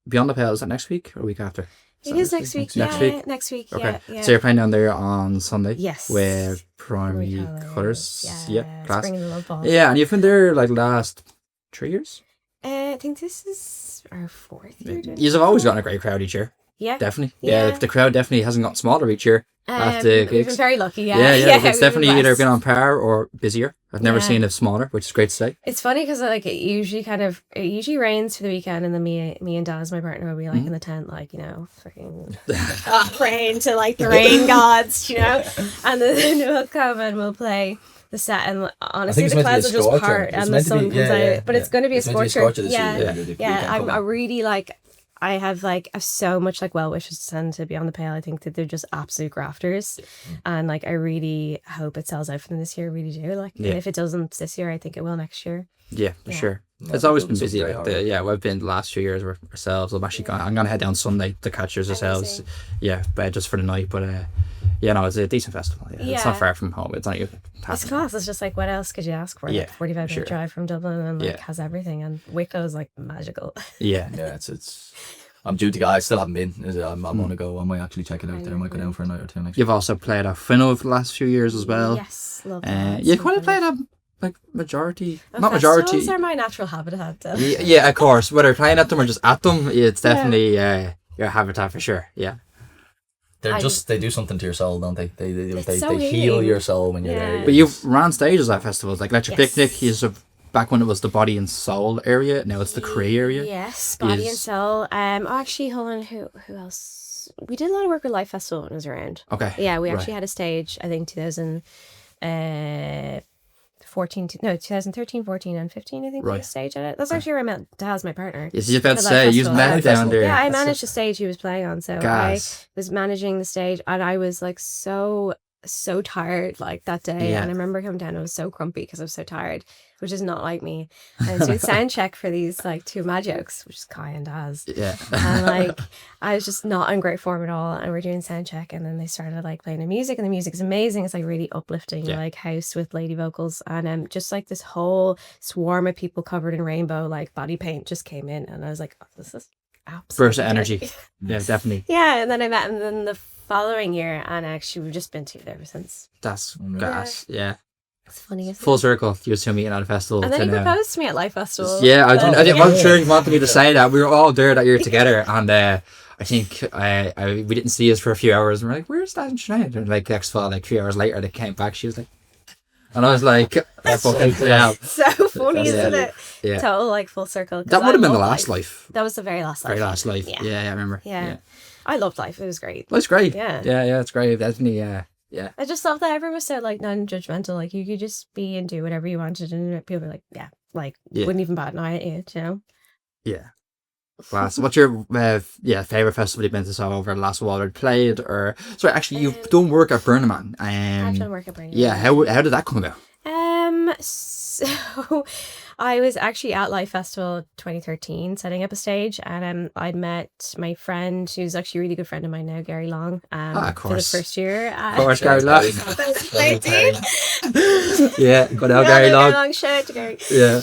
Beyond the Pale. Is that next week or week after? It is next week. Next Yeah, week? next week. Okay. Yeah. So you're playing down there on Sunday? Yes. With Primary Colours. Yeah. Class. Bringing the love ball. Yeah, and you've been there like last 3 years? I think this is our 4th year. doing You've it. always gotten a great crowd each year. Yeah. Definitely. Yeah. Yeah, the crowd definitely hasn't got smaller each year. At the We've been gigs. very lucky. Yeah. Yeah, it's we've definitely either blessed. been on par or busier. I've never Yeah. seen it smaller, which is great to say. It's funny because like it usually rains for the weekend, and then me and Daz, my partner, will be like in the tent, like fucking praying to like the rain gods, and then we'll come and we'll play the set, and honestly it's the meant to be clouds a will just scorcher. part It's and the meant to sun be- comes yeah, out, but it's going to be a It's meant to be a scorcher. scorcher this Yeah, year, the yeah. weekend I coming. really like. I have like so much like well wishes to send to Beyond the Pale. I think that they're just absolute grafters, and like I really hope it sells out for them this year. I really do. Like, Yeah. and if it doesn't this year, I think it will next year. Yeah, for Yeah. sure. No, It's always they'll been do busy. something Like great, yeah, we've been the last 2 years ourselves. I'm actually I'm gonna head down Sunday to catch yours ourselves. Amazing. Yeah, but just for the night. But yeah, no, it's a decent festival. Yeah. It's Yeah. not far from home. It's not even It's class. It's just like what else could you ask for? Yeah, Like 45 sure. minute drive from Dublin, and like Yeah. has everything. And Wicklow is like magical. Yeah. Yeah, it's. I'm due to go. I still haven't been. I'm going to go. I might actually check it out there. I might go down for a night or two next. You've also played at Finno for the last few years as well. Yes, love that. You So kind of fun. played a like majority, Oh, not festivals majority. are my natural habitat. Though. Yeah, of course. Whether playing at them or just at them, it's definitely your habitat for sure. Yeah. They do something to your soul, don't they? They so heal healing. your soul when you're Yeah. there. But you've ran stages at festivals like Electric Yes. Picnic. You sort of back when it was the Body and Soul area. Now it's the Cree area. Yes, Body and Yes. Soul. Actually, hold on. Who else? We did a lot of work with Life Festival when it was around. Okay. Yeah, we right. actually had a stage. I think 2013, 14, and 15. I think we had Right. a stage at it. That's actually where I met Daz, my partner. Yes, you're about to For that say you festival. met Yeah, down festival. there. Yeah, I That's managed the stage he was playing on, so Gas. I was managing the stage, and I was like so so tired like that day, Yeah. and I remember coming down, I was so grumpy because I was so tired, which is not like me. And I was doing sound check for these like two mad jokes, which is Kai and Daz. Yeah. And like I was just not in great form at all, and we're doing sound check, and then they started like playing the music, and the music's amazing. It's like really uplifting, Yeah. like house with lady vocals, and just like this whole swarm of people covered in rainbow like body paint just came in, and I was like, oh, this is absolutely Burst of energy. great. Yeah, definitely. Yeah, and then I met him then the following year, and actually we've just been together ever since. That's gas. Yeah. It's funny, isn't Full it? circle. You two meeting at a festival. And then he to now. proposed to me at Life Festival. Yeah, I But- wasn't sure you wanted me to say that. We were all there that year together, and I think we didn't see us for a few hours, and we're like, "Where's that in Sinead?" And like next fall, like 3 hours later, they came back. She was like, and I was like, "Fucking hell." So funny, That's- isn't it? Yeah. Total like full circle. 'cause That would I have been the love last life. That was the very last life. Very last life. Yeah. Yeah, I remember. Yeah. I loved Life. It was great. That's great. Yeah. Yeah, it's great. Definitely, yeah. I just love that everyone was so like non-judgmental. Like you could just be and do whatever you wanted, and people were like, Yeah. wouldn't even bat an eye at you, you know? Yeah. Wow. So what's your favorite festival you've been to so over the last while or played? Or sorry, actually, you've done work at Burning Man. I've done work at Burning Yeah. Man. How did that come about? So I was actually at Life Festival 2013 setting up a stage, and I'd met my friend who's actually a really good friend of mine now, Gary Long, of for the course. first year. Of course, Gary Long. 2013. Yeah. Good old Yeah, Gary Long. shout out to Gary. Yeah.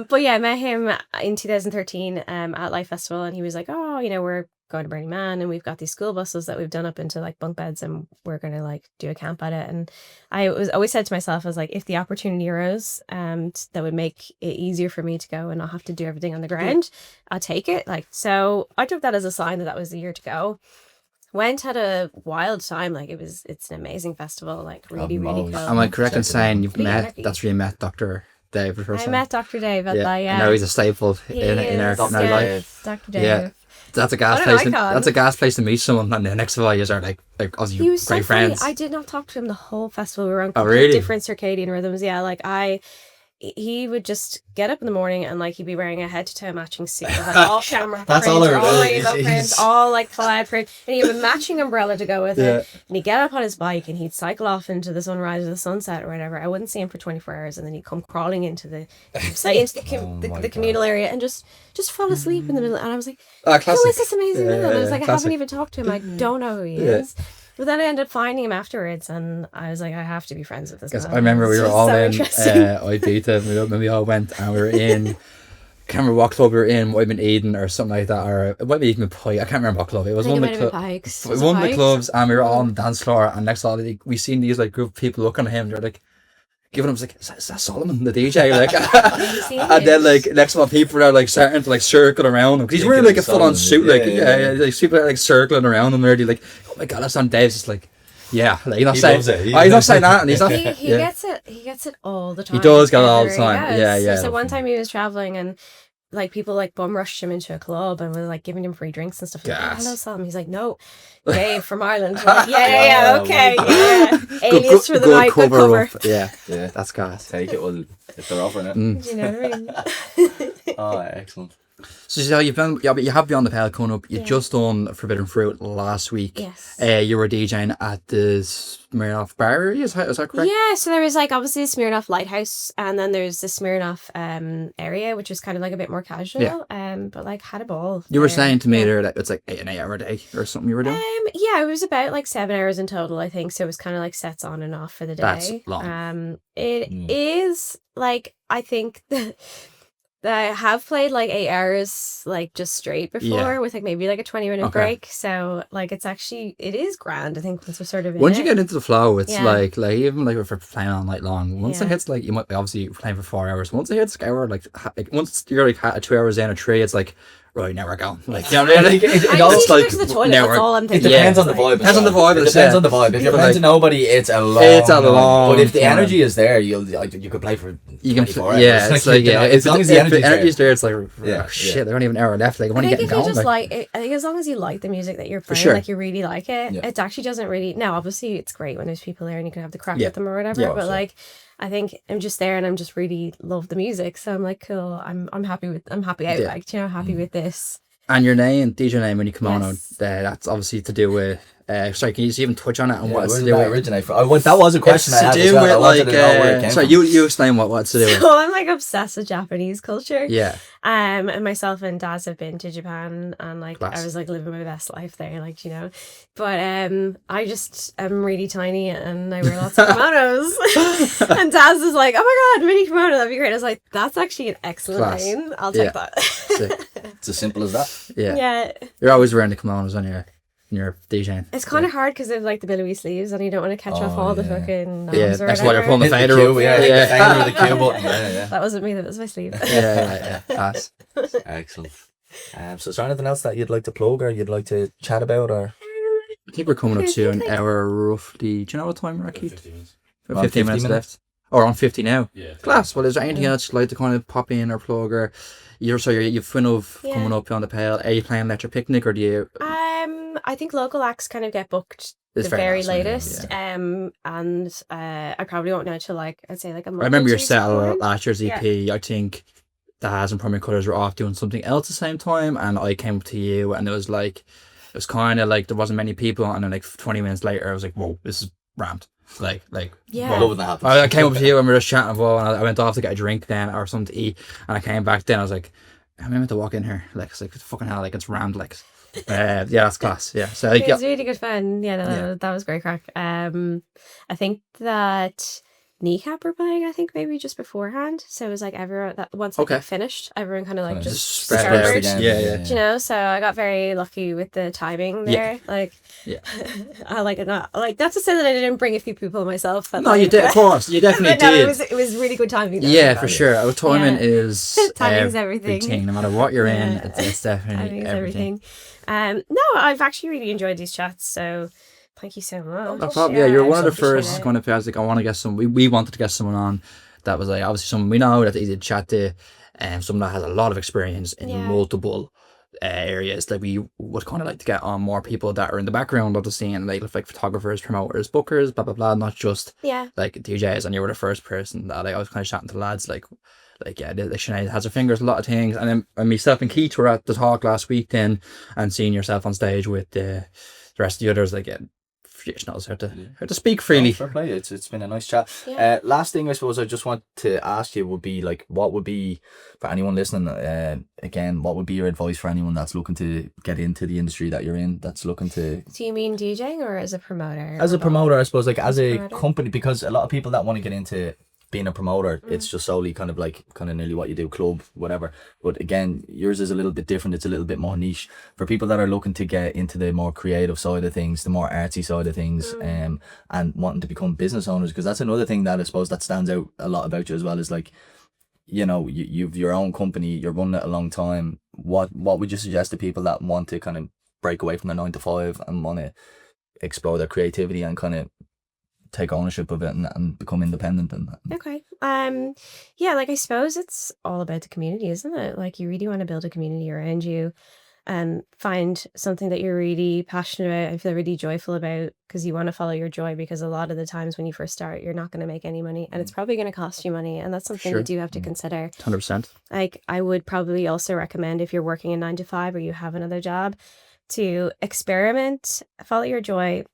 But yeah, I met him in 2013 at Life Festival, and he was like, "Oh, we're going to Burning Man, and we've got these school buses that we've done up into like bunk beds, and we're gonna like do a camp at it." And I was always said to myself, I was like, if the opportunity arose, that would make it easier for me to go and not have to do everything on the ground, I'll take it. Like, so I took that as a sign that was the year to go. Went, had a wild time. Like it's an amazing festival. Like really, really cool. Am I correct in saying you've Really met? lucky. That's where you met Dr. Dave for the first I time. met Dr. Dave at Yeah. that. Yeah, I know he's a staple in our is, life. Dr. Dave. Yeah. That's a gas What an place. icon. That's a gas place to meet someone, and the next 5 years are like Aussie He was great so funny. friends. I did not talk to him the whole festival. We were on Oh, really? different circadian rhythms. Yeah, like he would just get up in the morning and like he'd be wearing a head to toe matching suit with like all shamrock That's prints, all I remember. rainbow prints, all like cloud print, and he had a matching umbrella to go with Yeah. it. And he'd get up on his bike and he'd cycle off into the sunrise or the sunset or whatever. I wouldn't see him for 24 hours, and then he'd come crawling into the my communal area and just fall asleep in the middle. And I was like, Ah, who classic. is this amazing man? I was like, I classic. haven't even talked to him. I don't know who he is. But then I ended up finding him afterwards, and I was like, I have to be friends with this Because man. I remember we It's were just all so in interesting. Ibiza when we all went, and we were in. Can't remember what club we were in. Might have been Eden or something like that, or it might be even Pike. I can't remember what club. It was I think one it of might the have been clubs. Pikes. It Was was it one of the Pikes? clubs, and we were all on the dance floor. And next all, we seen these like group of people looking at him. They're like giving him like, is that Solomon, the DJ? Like, seen and then it? like next one, people are like starting to like circle around him because he's wearing like a full on suit. Like, like people are like circling around him already. Like, oh my god, that's on Dave's. Just like. Yeah, like he's not He saying. loves it. He's not saying that, and he's not. He yeah. gets it. He gets it all the time. does get it all the Everywhere time. he goes. Yeah. So one time he was traveling, and like people like bum rushed him into a club and was like giving him free drinks and stuff. Like, oh, Gas. hello, Sam. He's like, no, Dave from Ireland. We're like, yeah, Wow, okay, my yeah. Alias for the night, good cover. up. Yeah, Yeah. that's gas. Take it well if they're offering it. Mm. Do you know what I mean? Oh, excellent. So you've been, but you have Beyond the Pale coming up. You Yeah. just done Forbidden Fruit last week. Yes. You were DJing at the Smirnoff Bar. Is that correct? Yeah, so there was like obviously the Smirnoff Lighthouse, and then there's the Smirnoff area, which was kind of like a bit more casual. Yeah. But like had a ball. You were there. saying to me Yeah. there that it's like an 8 hour day or something you were doing. Yeah, it was about like 7 hours in total, I think. So it was kind of like sets on and off for the day. That's long. It is like I think that I have played like 8 hours like just straight before Yeah. with like maybe like a 20-minute Okay. break. So like it is grand. I think once we're sort of in Once it. you get into the flow, it's Yeah. like even like if you're playing all night long. Once it Yeah. hits like you might be obviously playing for 4 hours. Once it hits hour, like once you're like 2 hours in or 3, it's like right now we're going. Like you know what I mean? I all need to like go to the toilet. now That's we're- all I'm It thinking. depends on the It's vibe. like- Depends on the vibe, It it's, depends yeah. on the vibe. If you're But, playing like, to nobody, it's a long. it's a long But if the time. energy is there, you could play for. You can, 24 yeah, hours. it's like, yeah, as long as the energy's energy's there. there, it's like, Yeah, oh, shit, yeah. there's only even an hour left. Like, when I are you think getting if you going? just like it, I think as long as you like the music that you're playing, sure. like you really like it, Yeah. it actually doesn't really. Now, obviously, it's great when there's people there and you can have the crack Yeah. with them or whatever. Yeah, but sure. like, I think I'm just there and I'm just really love the music, so I'm like, cool. I'm happy out. Yeah. Like, happy with this. And your name, DJ name, when you come on, Yes. that's obviously to do with Sorry, can you even touch on it and Yeah, what it's where to did do that with? originate from? That was a question I It's had to as do well. with I wanted to know where it came sorry, from. you explain what it's to do with. So I'm like obsessed with Japanese culture. Yeah, And myself and Daz have been to Japan, and like I class. was like living my best life there, like, you know. But I just am really tiny and I wear lots of kimonos. And Daz is like, oh my god, mini kimono, that'd be great. I was like, that's actually an excellent Class. name. I'll Yeah. take that. Sick. It's as simple as that. Yeah. Yeah. You're always wearing the kimonos on your DJing. It's kind of hard because of like the billowy sleeves, and you don't want to catch off all the fucking knobs Yeah, or that's why you're whatever. pulling the Hit the fader cue, up. yeah, Yeah. the fader with the cue button. Yeah, That wasn't me, that was my sleeve. Yeah. Class. Excellent. So is there anything else that you'd like to plug or you'd like to chat about, or I think we're coming up to an hour roughly. Do you know what time we're at, Keith? 15 minutes. We're Around 15 minutes left. Or on 50 now. Yeah. Class. Well, is there anything else you'd like to kind of pop in or plug, or you've Finn of Yeah. coming up on the pale? Are you playing Electric Picnic, or do you? I think local acts kind of get booked It's the very last minute, latest. And I probably won't know till like I'd say like a month. I remember or your two set beforehand. last year's EP. I think Daz and Primary Colours were off doing something else at the same time, and I came up to you, and it was kind of like there wasn't many people, and then like 20 minutes later, I was like, "Whoa, this is ramped!" Like, Yeah. love when that happens? I came up to you and we were just chatting, and I went off to get a drink then or something to eat, and I came back then. I was like, "Am I meant to walk in here?" Like, it's like fucking hell, like it's rammed, like. Yeah, that's class. Yeah, so It was really good fun. Yeah, no, that was great crack. I think that Kneecap were playing, I think maybe just beforehand. So it was like everyone that once it got finished, everyone kind of like Kinda just spread out scattered. again. Yeah. Do you know, so I got very lucky with the timing there. Like, I like it not like not to say that I didn't bring a few people myself. But No, like, you did, of course, you definitely but no, did. it was really good timing. Though. Yeah, for sure. Our timing is Timing's everything. No matter what you're in, Yeah. it's definitely Timing's everything. No, I've actually really enjoyed these chats. So thank you so much. No problem. Yeah, you're one of the appreciate first it. kind of guys like I want to get some. We wanted to get someone on that was like obviously someone we know that's easy to chat to, and someone that has a lot of experience in multiple areas. Like we would kind of like to get on more people that are in the background of the scene, like photographers, promoters, bookers, blah blah blah, not just like DJs. And you were the first person that I was kind of chatting to the lads like Sinead has her fingers in a lot of things, and then myself and Keith were at the talk last week then, and seeing yourself on stage with the rest of the others, like she knows how to speak freely. Fair play. It's been a nice chat. Yeah. Last thing I suppose I just want to ask you would be like, what would be for anyone listening? Again, what would be your advice for anyone that's looking to get into the industry that you're in? That's looking to. Do you mean DJing or as a promoter? As a promoter, I suppose, like as a promoter? company, because a lot of people that want to get into being a promoter, it's just solely kind of nearly what you do, club, whatever. But again, yours is a little bit different. It's a little bit more niche for people that are looking to get into the more creative side of things, the more artsy side of things, and wanting to become business owners. Because that's another thing that I suppose that stands out a lot about you as well, is like, you know, you've your own company, you're running it a long time. What would you suggest to people that want to kind of break away from their 9 to 5 and want to explore their creativity and kind of take ownership of it and become independent and Okay. Yeah, like I suppose it's all about the community, isn't it? Like you really want to build a community around you and find something that you're really passionate about and feel really joyful about, because you want to follow your joy, because a lot of the times when you first start, you're not going to make any money and it's probably going to cost you money, and that's something you do have to consider. 100%. Like I would probably also recommend, if you're working a 9 to 5 or you have another job, to experiment, follow your joy,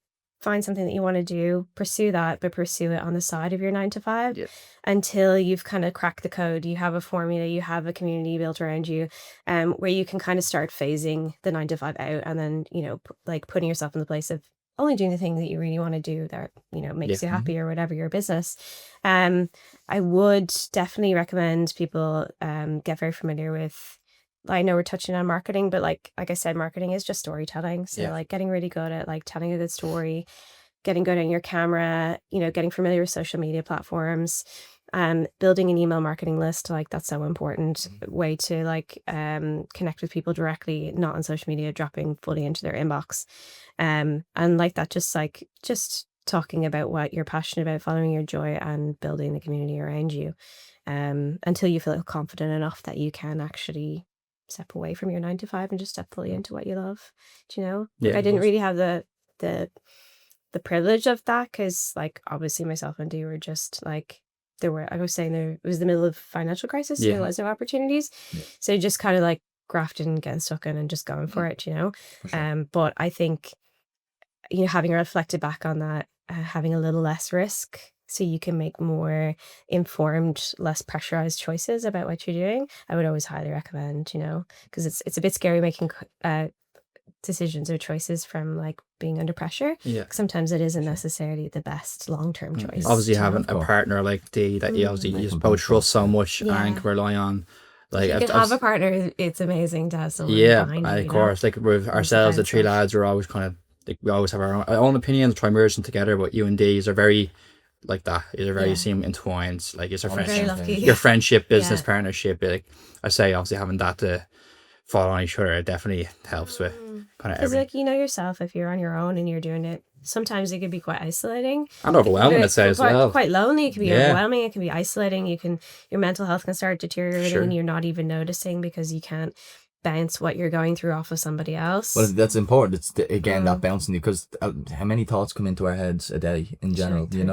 find something that you want to do, pursue that, but pursue it on the side of your 9 to 5 until you've kind of cracked the code. You have a formula, you have a community built around you, where you can kind of start phasing the 9 to 5 out, and then, you know, like putting yourself in the place of only doing the thing that you really want to do that, you know, makes you happy or whatever your business. I would definitely recommend people get very familiar with, I know we're touching on marketing, but like I said, marketing is just storytelling. So like getting really good at like telling a good story, getting good on your camera, you know, getting familiar with social media platforms, building an email marketing list. Like that's so important way to like connect with people directly, not on social media, dropping fully into their inbox. And like that, just talking about what you're passionate about, following your joy, and building the community around you, until you feel confident enough that you can actually step away from your 9 to 5 and just step fully into what you love. Do you know? Like I didn't really have the privilege of that, because like obviously myself and Dee were just like, it was the middle of financial crisis, so there was no opportunities. So just kind of like grafting and getting stuck in and just going for it, you know. But I think having reflected back on that, having a little less risk so you can make more informed, less pressurized choices about what you're doing, I would always highly recommend, because it's a bit scary making decisions or choices from like being under pressure. Yeah. Sometimes it isn't necessarily the best long-term choice. Obviously having a partner like Dee that you both trust so much and can rely on. Like, you can have a partner, it's amazing to have someone behind you. Of course. Like with ourselves, the three lads are always kind of like, we always have our own opinions, try merging together, but you and Dee's are very like that. You're very seem entwined. Like it's a friendship, your friendship, business partnership. Like I say, obviously having that to fall on each other, it definitely helps with kind of everything. Like yourself, if you're on your own and you're doing it, sometimes it can be quite isolating and overwhelming. I'd say as well. Quite lonely. It can be overwhelming. It can be isolating. Your mental health can start deteriorating, and you're not even noticing because you can't bounce what you're going through off of somebody else. Well, that's important. It's that bouncing, because how many thoughts come into our heads a day in general? Too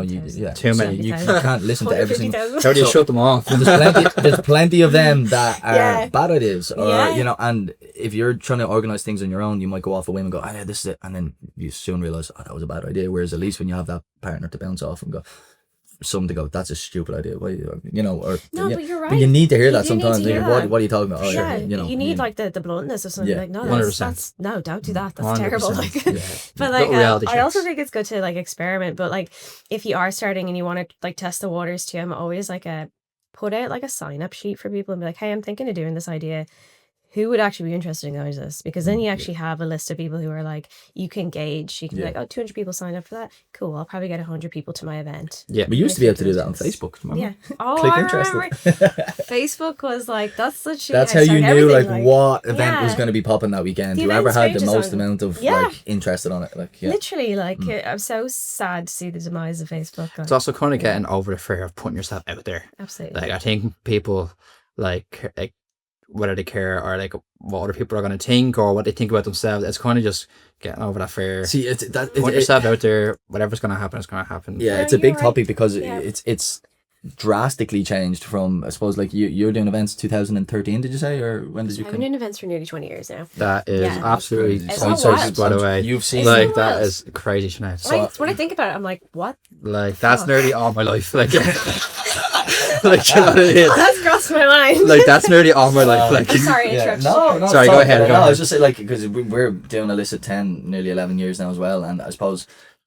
many. You can't listen to everything. How do you shut them off? There's plenty of them that are bad ideas, or and if you're trying to organize things on your own, you might go off a whim and go, oh yeah, this is it, and then you soon realize, oh, that was a bad idea. Whereas at least when you have that partner to bounce off and go, something to go, that's a stupid idea. Why, but you're right. But you need to hear that sometimes. What are you talking about? Oh, you need like the bluntness of something. Like, no, 100%. No, don't do that. That's terrible. But like, I also think it's good to like experiment. But like, if you are starting and you want to like test the waters too, I'm always like put out like a sign up sheet for people and be like, hey, I'm thinking of doing this idea. Who would actually be interested in going to this? Because then you actually have a list of people who are like, you can gauge. You can be like, 200 people signed up for that. Cool. I'll probably get 100 people to my event. Yeah. We used to be able to do that on Facebook. Remember? Yeah. Oh, click I interested. remember. Facebook was like, that's how you knew like what event was going to be popping that weekend. Whoever had the most amount of like interested on it. Like literally, like I'm so sad to see the demise of Facebook. It's also kind of getting over the fear of putting yourself out there. Absolutely. Like I think people like whether they care or like what other people are going to think or what they think about themselves, it's kind of just getting over that fear. See, put yourself out there. Whatever's going to happen is going to happen. Yeah, it's a big topic because it's drastically changed from, I suppose, like you're doing events 2013, did you say, or when did you? I've been doing events for nearly 20 years now. That is absolutely pointless, by the way. You've seen like that is crazy, Sinead. So, when I think about it, I'm like, what? Like that's nearly all my life. Like. Like, you know what it is? That's crossed my mind. Like that's nearly all my life. Like, sorry, interrupt. No, sorry. Go ahead. I was just saying, like, because we're doing illicit 10, nearly 11 years now as well, and I suppose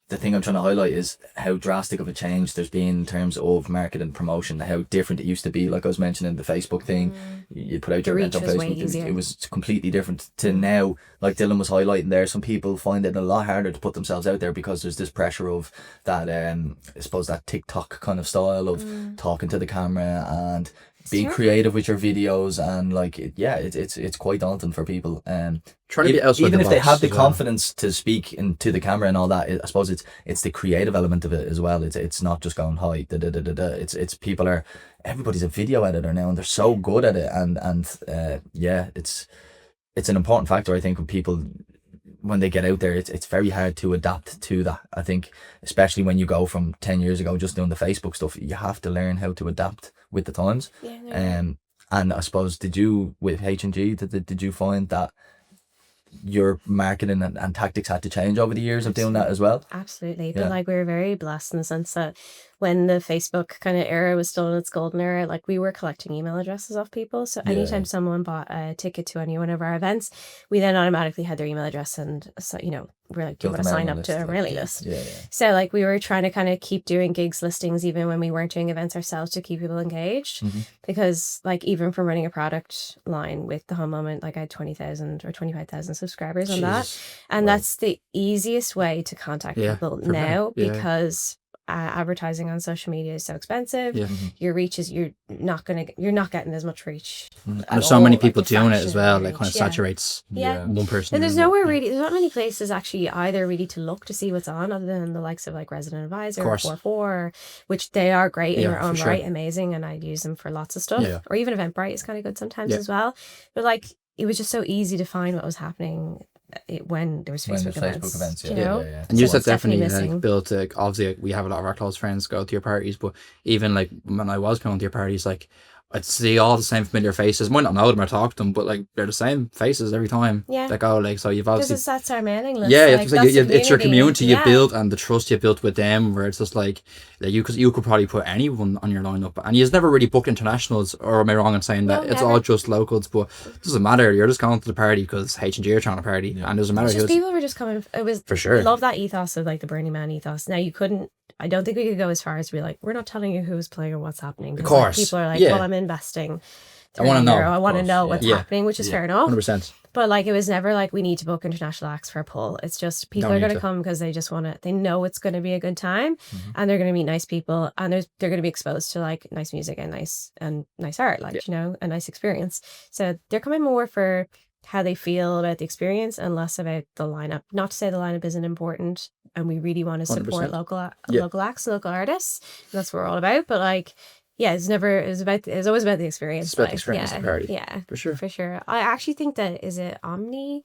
the thing I'm trying to highlight is how drastic of a change there's been in terms of market and promotion. How different it used to be. Like I was mentioning the Facebook thing, you put out your event on Facebook. It was completely different to now. Like Dylan was highlighting there, some people find it a lot harder to put themselves out there because there's this pressure of that. I suppose that TikTok kind of style of talking to the camera and being creative with your videos, and like it's quite daunting for people. Trying to be outside even the if they box have the as well. confidence to speak into the camera and all that, I suppose it's the creative element of it as well. It's not just going hi da da da da da. It's people are, everybody's a video editor now and they're so good at it, and it's an important factor, I think, with people when they get out there. It's very hard to adapt to that. I think especially when you go from 10 years ago just doing the Facebook stuff, you have to learn how to adapt with the times. And I suppose, did you with H&G, did you find that your marketing and tactics had to change over the years of doing that as well? Absolutely. But like, we were very blessed in the sense that when the Facebook kind of era was still in its golden era, like we were collecting email addresses off people. So anytime someone bought a ticket to any one of our events, we then automatically had their email address, and so we're like, do you want to sign up to a mailing list? So like, we were trying to kind of keep doing gigs listings even when we weren't doing events ourselves to keep people engaged, because like, even from running a product line with the Home Moment, like I had 20,000 or 25,000 subscribers on that, and that's the easiest way to contact people now because advertising on social media is so expensive. Your reach is, you're not getting as much reach. And there's so many people doing it as well, like kind of saturates one person. And there's not many places actually either really to look to see what's on, other than the likes of like Resident Advisor or 44, which they are great in their own right, amazing, and I use them for lots of stuff. Or even Eventbrite is kind of good sometimes as well. But like, it was just so easy to find what was happening when there was Facebook events. You know? And you said definitely like, built obviously we have a lot of our close friends go to your parties, but even like when I was going to your parties, like I'd see all the same familiar faces. Might not know them or talk to them, but like they're the same faces every time. Yeah. That go like, so you've Because obviously that's our mailing list. yeah, like, that's the it's your community you Yeah. built and the trust you built with them. Where it's just like you could probably put anyone on your lineup, and you've never really booked internationals. Or am I wrong in saying that No, it's never. all just locals? But it doesn't matter. You're just going to the party because H&G are trying to party, and it doesn't matter It's just who's people were just coming. It was for sure. I love that ethos of like the Burning Man ethos. Now you couldn't. I don't think we could go as far as to be like, we're not telling you who's playing or what's happening. 'Cause, course. like, people are like, Yeah. well, I'm investing. I wanna know. €3. I want to Of know course, what's yeah. happening, which is Yeah. fair enough. 100%. But like, it was never like we need to book international acts for a pull. It's just people Don't are need going to to. come because they just want to. They know it's going to be a good time, Mm-hmm. and they're going to meet nice people, and they're going to be exposed to like nice music and nice art, like a nice experience. So they're coming more for how they feel about the experience and less about the lineup. Not to say the lineup isn't important, and we really want to support 100%. local acts, local artists. That's what we're all about. But like, yeah, it's always about the experience. It's about the like, experience, yeah, the party. yeah, For sure. for sure. I actually think that is it Omni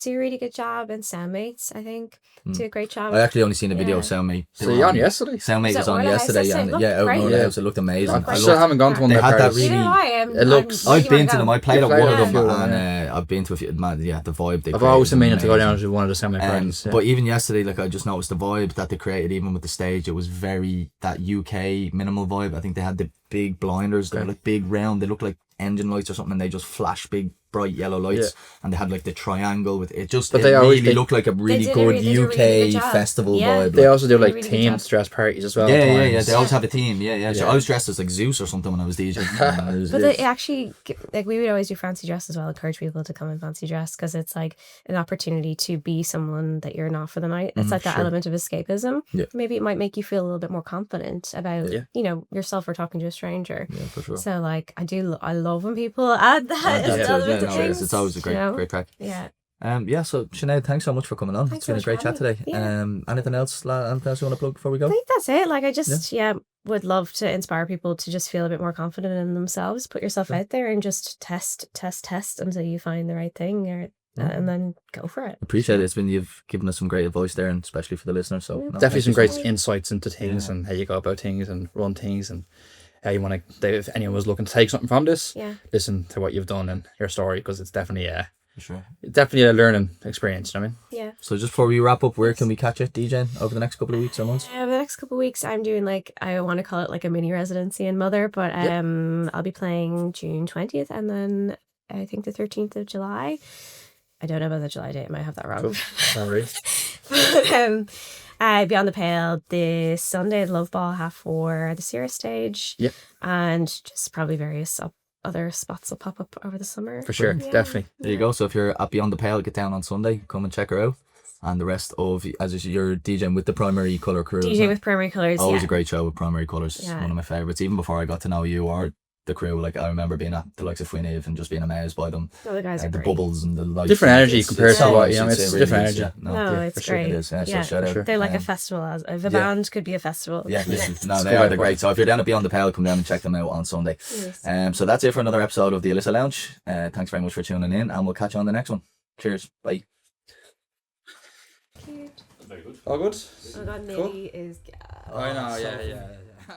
do a really good job, and Soundmates I think do a great job. I actually only seen a video of Yeah. Soundmate. So you on yesterday? Soundmate Was was it on Orla House yesterday, yesterday? and It yeah, looked out in great. Orla Yeah. House, it looked amazing. Looked I I great. still loved, haven't gone to one They of their had that parties. really- It looks- I've been to them. I played at played one at of a them, few of them, and I've been to a few. Man, yeah, the vibe they. I've always created been meaning was to go down amazing. to one of the semi parties. Yeah. But even yesterday, like I just noticed the vibe that they created, even with the stage, it was very that UK minimal vibe. I think they had the big blinders, they were like big round, they looked like engine lights or something, and they just flash big bright yellow lights, and they had like the triangle with it. Just But it they always- really looked like a really did a good they did a really UK good job. festival Yeah. vibe. They like- also do like really good themed job. stress parties as well. yeah, at yeah, yeah. times. They always have a theme. Yeah. So Yeah. I was dressed as like Zeus or something when I was DJing. But they actually, like, we would always do fancy dress as well, encourage people to come in fancy dress because it's like an opportunity to be someone that you're not for the night. It's like that sure. element of escapism. Yeah. Maybe it might make you feel a little bit more confident about, yourself or talking to a stranger. Yeah, for sure. So, like, I love when people add that as an element to things. It's always a great, you know? great crack. Yeah. So Sinead, thanks so much for coming on. Thanks It's been a so much great chat for having today. me. Yeah. Anything else you want to plug before we I go? think that's it. Like, I just, would love to inspire people to just feel a bit more confident in themselves. Put yourself out there and just test until you find the right thing, and then go for it. Appreciate it. You've given us some great advice there, and especially for the listeners. So no, Definitely thank some you great so much. insights into things and how you go about things and run things and how you want to. If anyone was looking to take something from this, listen to what you've done and your story, because it's definitely For sure. a learning experience. You know what I mean? Yeah. So just before we wrap up, where can we catch it, DJing over the next couple of weeks or months? The next couple of weeks, I'm doing I want to call it like a mini residency in Mother, but I'll be playing June 20th and then I think the 13th of July. I don't know about the July date. I might have that wrong. Cool. No worries. But Beyond the Pale this Sunday at Love Ball 4:30 at the Sierra stage. Yep. And just probably various other spots will pop up over the summer. For sure. Yeah. Definitely. There you go. So if you're at Beyond the Pale, get down on Sunday, come and check her out. And the rest of, as you're DJing with the Primary Colour crew. isn't DJ it? with Primary Colours. Always yeah. a great show with Primary Colours. Yeah. One of my favourites. Even before I got to know you or the crew, like I remember being at the likes of Fwynn Eve and just being amazed by them. Oh, the guys are The great. bubbles and the lights. Different energy It's compared to so what, nice. you know, it's it different is, energy. No, it's for sure great. it is. Yeah, Yeah. so shout out. They're like a festival. If a band could be a festival. Yeah, listen, no, It's they cool are. vibe. They're great. So if you're down at Beyond the Pale, come down and check them out on Sunday. Yes. So that's it for another episode of the Illicit Lounge. Thanks very much for tuning in, and we'll catch you on the next one. Cheers. Bye. Cute. All good? Oh God, Cool. Nitty is. I know, yeah.